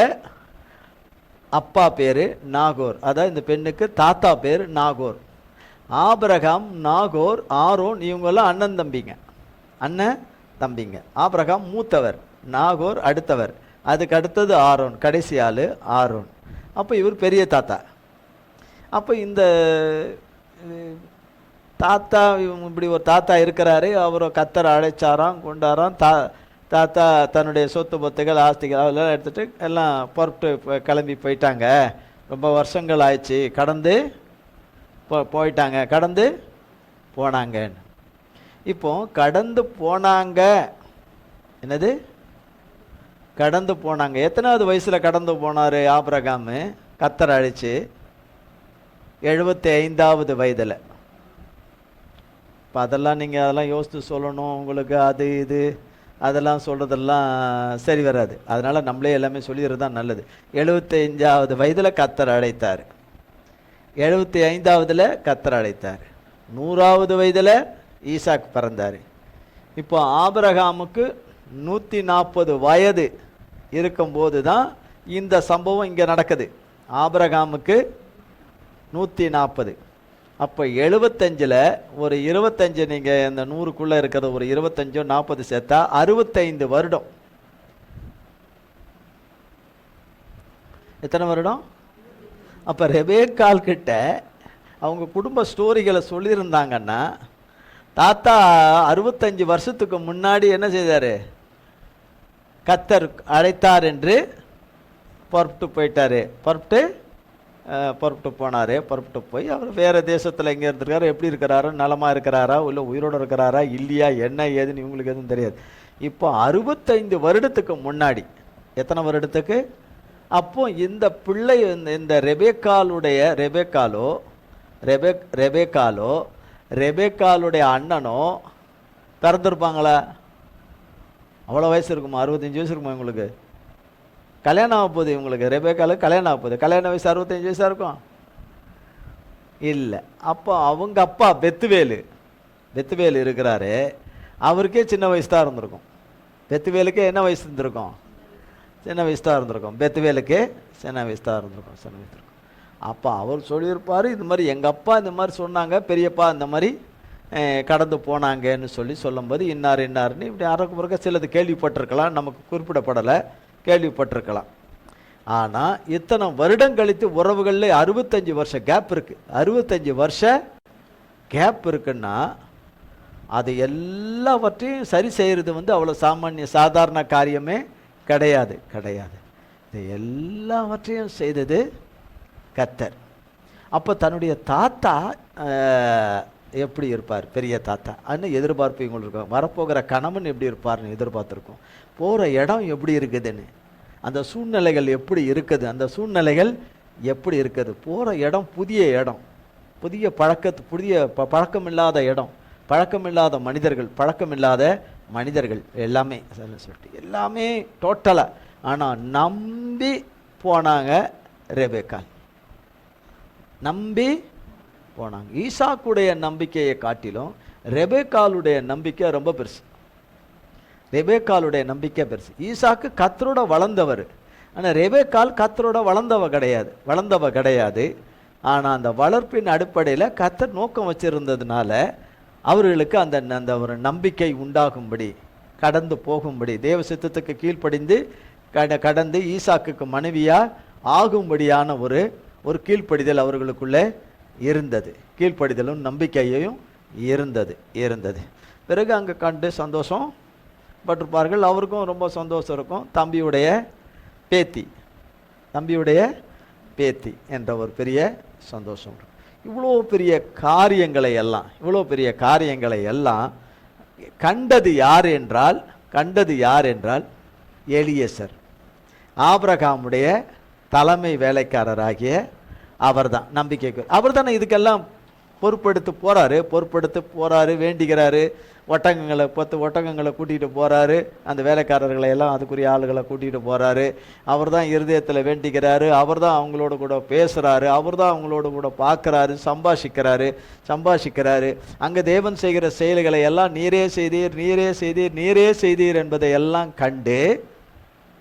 அப்பா பேர் நாகோர், அதாவது இந்த பெண்ணுக்கு தாத்தா பேர் நாகோர். ஆபிரகாம், நாகோர், ஆரோன் இவங்கெல்லாம் அண்ணன் தம்பிங்க, அண்ணன் தம்பிங்க. ஆபிரகாம் மூத்தவர், நாகோர் அடுத்தவர், அதுக்கு அடுத்தது ஆரோன், கடைசி ஆள் ஆரோன். அப்போ இவர் பெரிய தாத்தா. அப்போ இந்த தாத்தா, இப்படி ஒரு தாத்தா இருக்கிறாரு, அவரை கத்தரை அழைச்சாராம், கொண்டாராம். தாத்தா தன்னுடைய சொத்து பொத்துகள் ஆஸ்திகள் அதெல்லாம் எடுத்துகிட்டு எல்லாம் புறப்பட்டு கிளம்பி போயிட்டாங்க. ரொம்ப வருஷங்கள் ஆயிடுச்சு, கடந்து போயிட்டாங்க, கடந்து போனாங்கன்னு. இப்போ கடந்து போனாங்க, என்னது கடந்து போனாங்க? எத்தனாவது வயசில் கடந்து போனார் ஆபிரகாம் கத்தரை அழைச்சி? 75வது வயதில். இப்போ அதெல்லாம் நீங்கள் அதெல்லாம் யோசித்து சொல்லணும், உங்களுக்கு அது இது அதெல்லாம் சொல்கிறதெல்லாம் சரி வராது. அதனால் நம்மளே எல்லாமே சொல்லிடுறது தான் நல்லது. 75வது வயதில் கத்தரை அழைத்தார், 75வதுல கத்தரை அழைத்தார், 100வது வயதில் ஈசாக் பிறந்தார். இப்போ ஆபிரகாமுக்கு 140 வயது இருக்கும்போது தான் இந்த சம்பவம் இங்கே நடக்குது. ஆபிரகாமுக்கு 140. அப்போ 75ல் ஒரு 25, நீங்கள் இந்த 100க்குள்ளே இருக்கிறது ஒரு 25 40 சேர்த்தா 65 வருடம். எத்தனை வருடம்? அப்போ ரெபேக்கால் கிட்ட அவங்க குடும்ப ஸ்டோரிகளை சொல்லியிருந்தாங்கன்னா, தாத்தா 65 வருஷத்துக்கு முன்னாடி என்ன செய்தார்? கத்தர் அழைத்தார் என்று புறப்பட்டு போயிட்டார். புறப்பட்டு போனார். புறப்பட்டு போய் அவர் வேறு தேசத்தில் எங்கே இருந்திருக்காரு, எப்படி இருக்கிறாரோ, நலமாக இருக்கிறாரா, இல்லை உயிரோடு இருக்கிறாரா இல்லையா, என்ன ஏதுன்னு இவங்களுக்கு எதுவும் தெரியாது. இப்போ 65 வருடத்துக்கு முன்னாடி, எத்தனை வருடத்துக்கு? அப்போ இந்த பிள்ளை, இந்த ரெபேக்காலுடைய அண்ணனோ பிறந்திருப்பாங்களா? அவ்வளோ வயசு இருக்குமா? 65 வயசு இருக்குமா இவங்களுக்கு? கல்யாணம் ஆக போகுது இவங்களுக்கு. ரெபேக்காலுக்கு கல்யாணம் ஆக போகுது. கல்யாண வயசு 65 வயசாக இருக்கும்? இல்லை. அப்போ அவங்க அப்பா பெத்துவேலு இருக்கிறாரு, அவருக்கே சின்ன வயசு தான் இருந்திருக்கும். பெத்துவேலுக்கே என்ன வயசு இருந்திருக்கும்? சின்ன வயசு தான் இருந்திருக்கும். பெத்துவேலுக்கு சின்ன வயசு தான் இருந்திருக்கும். அப்போ அவர் சொல்லியிருப்பார், இது மாதிரி எங்கள் அப்பா இந்த மாதிரி சொன்னாங்க, பெரியப்பா இந்த மாதிரி கடந்து போனாங்கன்னு சொல்லும்போது இன்னார்னு இப்படி அறக்கு முறக்க சிலது கேள்விப்பட்டிருக்கலாம், நமக்கு குறிப்பிடப்படலை, கேள்விப்பட்டிருக்கலாம். ஆனால் இத்தனை வருடம் கழித்து உறவுகளில் 65 வருஷம் கேப் இருக்குது. 65 வருஷ கேப் இருக்குன்னா அது எல்லாவற்றையும் சரி செய்கிறது அவ்வளோ சாதாரண காரியமே கிடையாது. இது எல்லாவற்றையும் செய்தது கர்த்தர். அப்போ தன்னுடைய தாத்தா எப்படி இருப்பார், பெரிய தாத்தா அன்னு எதிர்பார்ப்பு இவங்களுக்கு இருக்கும். வரப்போகிற கணவன் எப்படி இருப்பார்னு எதிர்பார்த்துருக்கோம். போகிற இடம் எப்படி இருக்குதுன்னு, அந்த சூழ்நிலைகள் எப்படி இருக்குது, போகிற இடம் புதிய இடம், புதிய பழக்கமில்லாத இடம், பழக்கமில்லாத மனிதர்கள் எல்லாமே சொல்லிட்டு எல்லாமே டோட்டலாக. ஆனால் நம்பி போனாங்க ரெபேக்கால், நம்பி போனாங்க. ஈசாக்குடைய நம்பிக்கையை காட்டிலும் ரெபேக்காலுடைய நம்பிக்கை ரொம்ப பெருசு. ஈசாக்கு கர்த்தரோட வளர்ந்தவர், ஆனால் ரெபேக்கால் கர்த்தரோட வளர்ந்தவ கிடையாது. ஆனால் அந்த வளர்ப்பின் அடிப்படையில் கர்த்தர் நோக்கம் வச்சிருந்ததுனால அவர்களுக்கு அந்த ஒரு நம்பிக்கை உண்டாகும்படி, கடந்து போகும்படி, தேவ சித்தத்துக்கு கீழ்ப்படிந்து கடந்து ஈசாக்குக்கு மனைவியா ஆகும்படியான ஒரு கீழ்ப்படிதல் அவர்களுக்குள்ளே இருந்தது. கீழ்ப்படிதலும் நம்பிக்கையும் இருந்தது. பிறகு அங்கே கண்டு சந்தோஷம் பட்டிருப்பார்கள். அவருக்கும் ரொம்ப சந்தோஷம் இருக்கும். தம்பியுடைய பேத்தி என்ற ஒரு பெரிய சந்தோஷம். இவ்வளோ பெரிய காரியங்களை எல்லாம் கண்டது யார் என்றால் எலியேசர், ஆபிரகாமுடைய தலைமை வேலைக்காரராகிய அவர்தான். நம்பிக்கைக்கு அவர் தானே இதுக்கெல்லாம் பொறுப்பெடுத்து போறாரு, வேண்டிக்கிறாரு. 10 ஒட்டகங்களை கூட்டிகிட்டு போகிறாரு, அந்த வேலைக்காரர்களை எல்லாம் அதுக்குரிய ஆளுகளை கூட்டிகிட்டு போகிறாரு. அவர் தான் இருதயத்தில் வேண்டிக்கிறாரு, அவர் தான் அவங்களோட கூட பேசுகிறாரு, அவர் தான் அவங்களோட கூட பார்க்குறாரு, சம்பாஷிக்கிறாரு. அங்கே தேவன் செய்கிற செயல்களை எல்லாம் நீரே செய்தீர் என்பதை எல்லாம் கண்டு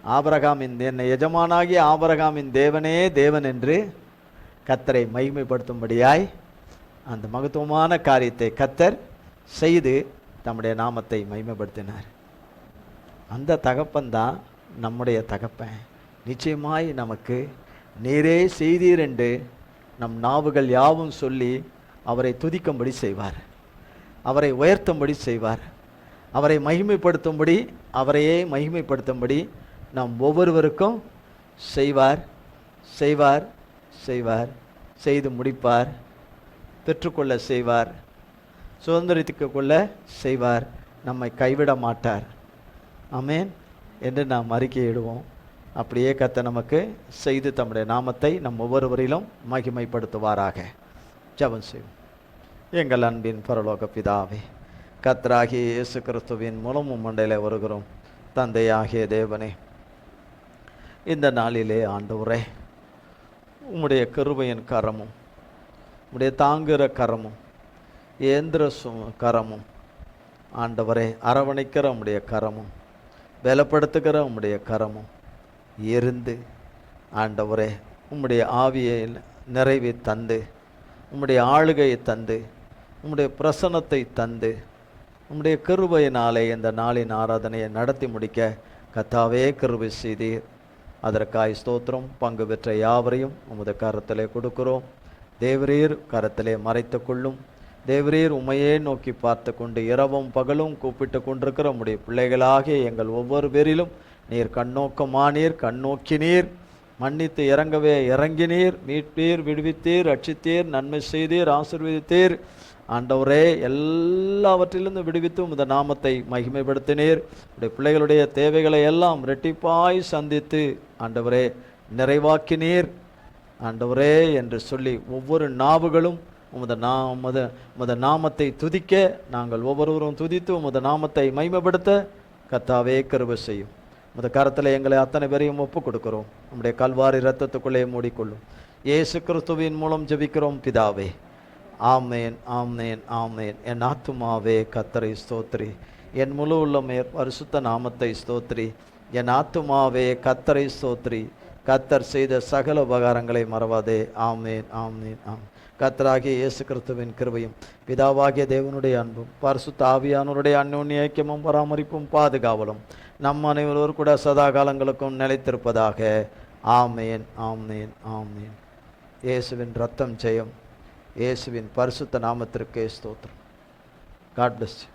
என்னை எஜமானாகிய ஆபிரகாமின் தேவனே தேவன் என்று கர்த்தரை மகிமைப்படுத்தும்படியாய் அந்த மகத்துவமான காரியத்தை கர்த்தர் செய்து தம்முடைய நாமத்தை மகிமைப்படுத்தினார். அந்த தகப்பன்தான் நம்முடைய தகப்பன். நிச்சயமாய் நமக்கு நீரே செய்தீர் என்று நம் நாவுகள் யாவும் சொல்லி அவரை துதிக்கும்படி செய்வார், அவரை உயர்த்தும்படி செய்வார், அவரை மகிமைப்படுத்தும்படி, அவரையே மகிமைப்படுத்தும்படி நாம் ஒவ்வொருவருக்கும் செய்வார் செய்வார் செய்வார் செய்து முடிப்பார், பெற்றுக்கொள்ள செய்வார், சுதந்திரத்துக்கு கொள்ள செய்வார், நம்மை கைவிட மாட்டார். ஆமென் என்று நாம் அறிக்கையிடுவோம். அப்படியே கர்த்தர் நமக்கு செய்து தம்முடைய நாமத்தை நம் ஒவ்வொருவரிலும் மகிமைப்படுத்துவாராக. ஜெபம் செய்வோம். எங்கள் அன்பின் பரலோக பிதாவே, கர்த்தராகிய இயேசு கிறிஸ்துவின் மூலம் மண்டையில் வருகிறோம். தந்தையாகிய தேவனே, இந்த நாளிலே ஆண்டவரே, உம்முடைய கிருபையின் கரமும் உம்முடைய தாங்குகிற கரமும் ஏந்திர கரமும் ஆண்டவரே, அரவணைக்கிற உம்முடைய கரமும் பலப்படுத்துகிற உம்முடைய கரமும் இருந்து ஆண்டவரே, உம்முடைய ஆவியை நிறைவை தந்து, உம்முடைய ஆளுகையை தந்து, உம்முடைய பிரசன்னத்தை தந்து, உம்முடைய கிருபையினாலே இந்த நாளின் ஆராதனையை நடத்தி முடிக்க கர்த்தாவே கிருபை செய்தீர். அதற்காய் ஸ்தோத்திரம். பங்கு பெற்ற யாவரையும் உமது கரத்திலே கொடுக்கிறோம். தேவரீர் கரத்திலே மறைத்து கொள்ளும். தேவரீர் உமையே நோக்கி பார்த்து கொண்டு இரவும் பகலும் கூப்பிட்டு கொண்டிருக்கிற உம்முடைய பிள்ளைகளாகிய எங்கள் ஒவ்வொரு பேரிலும் நீர் கண்ணோக்கமானீர், கண்ணோக்கினீர், மன்னித்து இறங்கவே இறங்கினீர், மீட்பீர், விடுவித்தீர், ரட்சித்தீர், நன்மை செய்தீர், ஆசீர்வதித்தீர். ஆண்டவரே, எல்லாவற்றிலிருந்து விடுவித்து உமது நாமத்தை மகிமைப்படுத்தினீர். உடைய பிள்ளைகளுடைய தேவைகளை எல்லாம் இரட்டிப்பாய் சந்தித்து ஆண்டவரே நிறைவாக்கினீர். ஆண்டவரே என்று சொல்லி ஒவ்வொரு நாவுகளும் உமது நாமத்தை துதிக்க, நாங்கள் ஒவ்வொருவரும் துதித்து உமது நாமத்தை மகிமைப்படுத்த கர்த்தாவே கிருபை செய்யும். உமது கரத்தில் எங்களை அத்தனை பேரையும் ஒப்பு கொடுக்கிறோம். நம்முடைய கல்வாரி இரத்தத்துக்குள்ளே மூடிக்கொள்ளும். இயேசு கிறிஸ்துவின் மூலம் ஜெபிக்கிறோம் பிதாவே. ஆமேன், ஆமேன், ஆமேன். என் ஆத்துமாவே கர்த்தரை ஸ்தோத்திரி, என் முழு உள்ளமே பரிசுத்த நாமத்தை ஸ்தோத்திரி. என் ஆத்துமாவே கர்த்தரை ஸ்தோத்திரி, கர்த்தர் செய்த சகல உபகாரங்களை மறவாதே. ஆமேன், ஆமேன், ஆம். கர்த்தராகிய இயேசு கிறிஸ்துவின் கிருபையும் பிதாவாகிய தேவனுடைய அன்பும் பரிசுத்த ஆவியானவருடைய அந்யோன்ய ஐக்கியமும் பராமரிப்பும் பாதுகாவலும் நம் அனைவரோடு கூட சதா காலங்களுக்கும் நிலைத்திருப்பதாக. ஆமேன், ஆமேன், ஆமேன். இயேசுவின் ரத்தம் ஜெயம். இயேசுவின் பரிசுத்த நாமத்திற்கே ஸ்தோத்திரம். God bless you.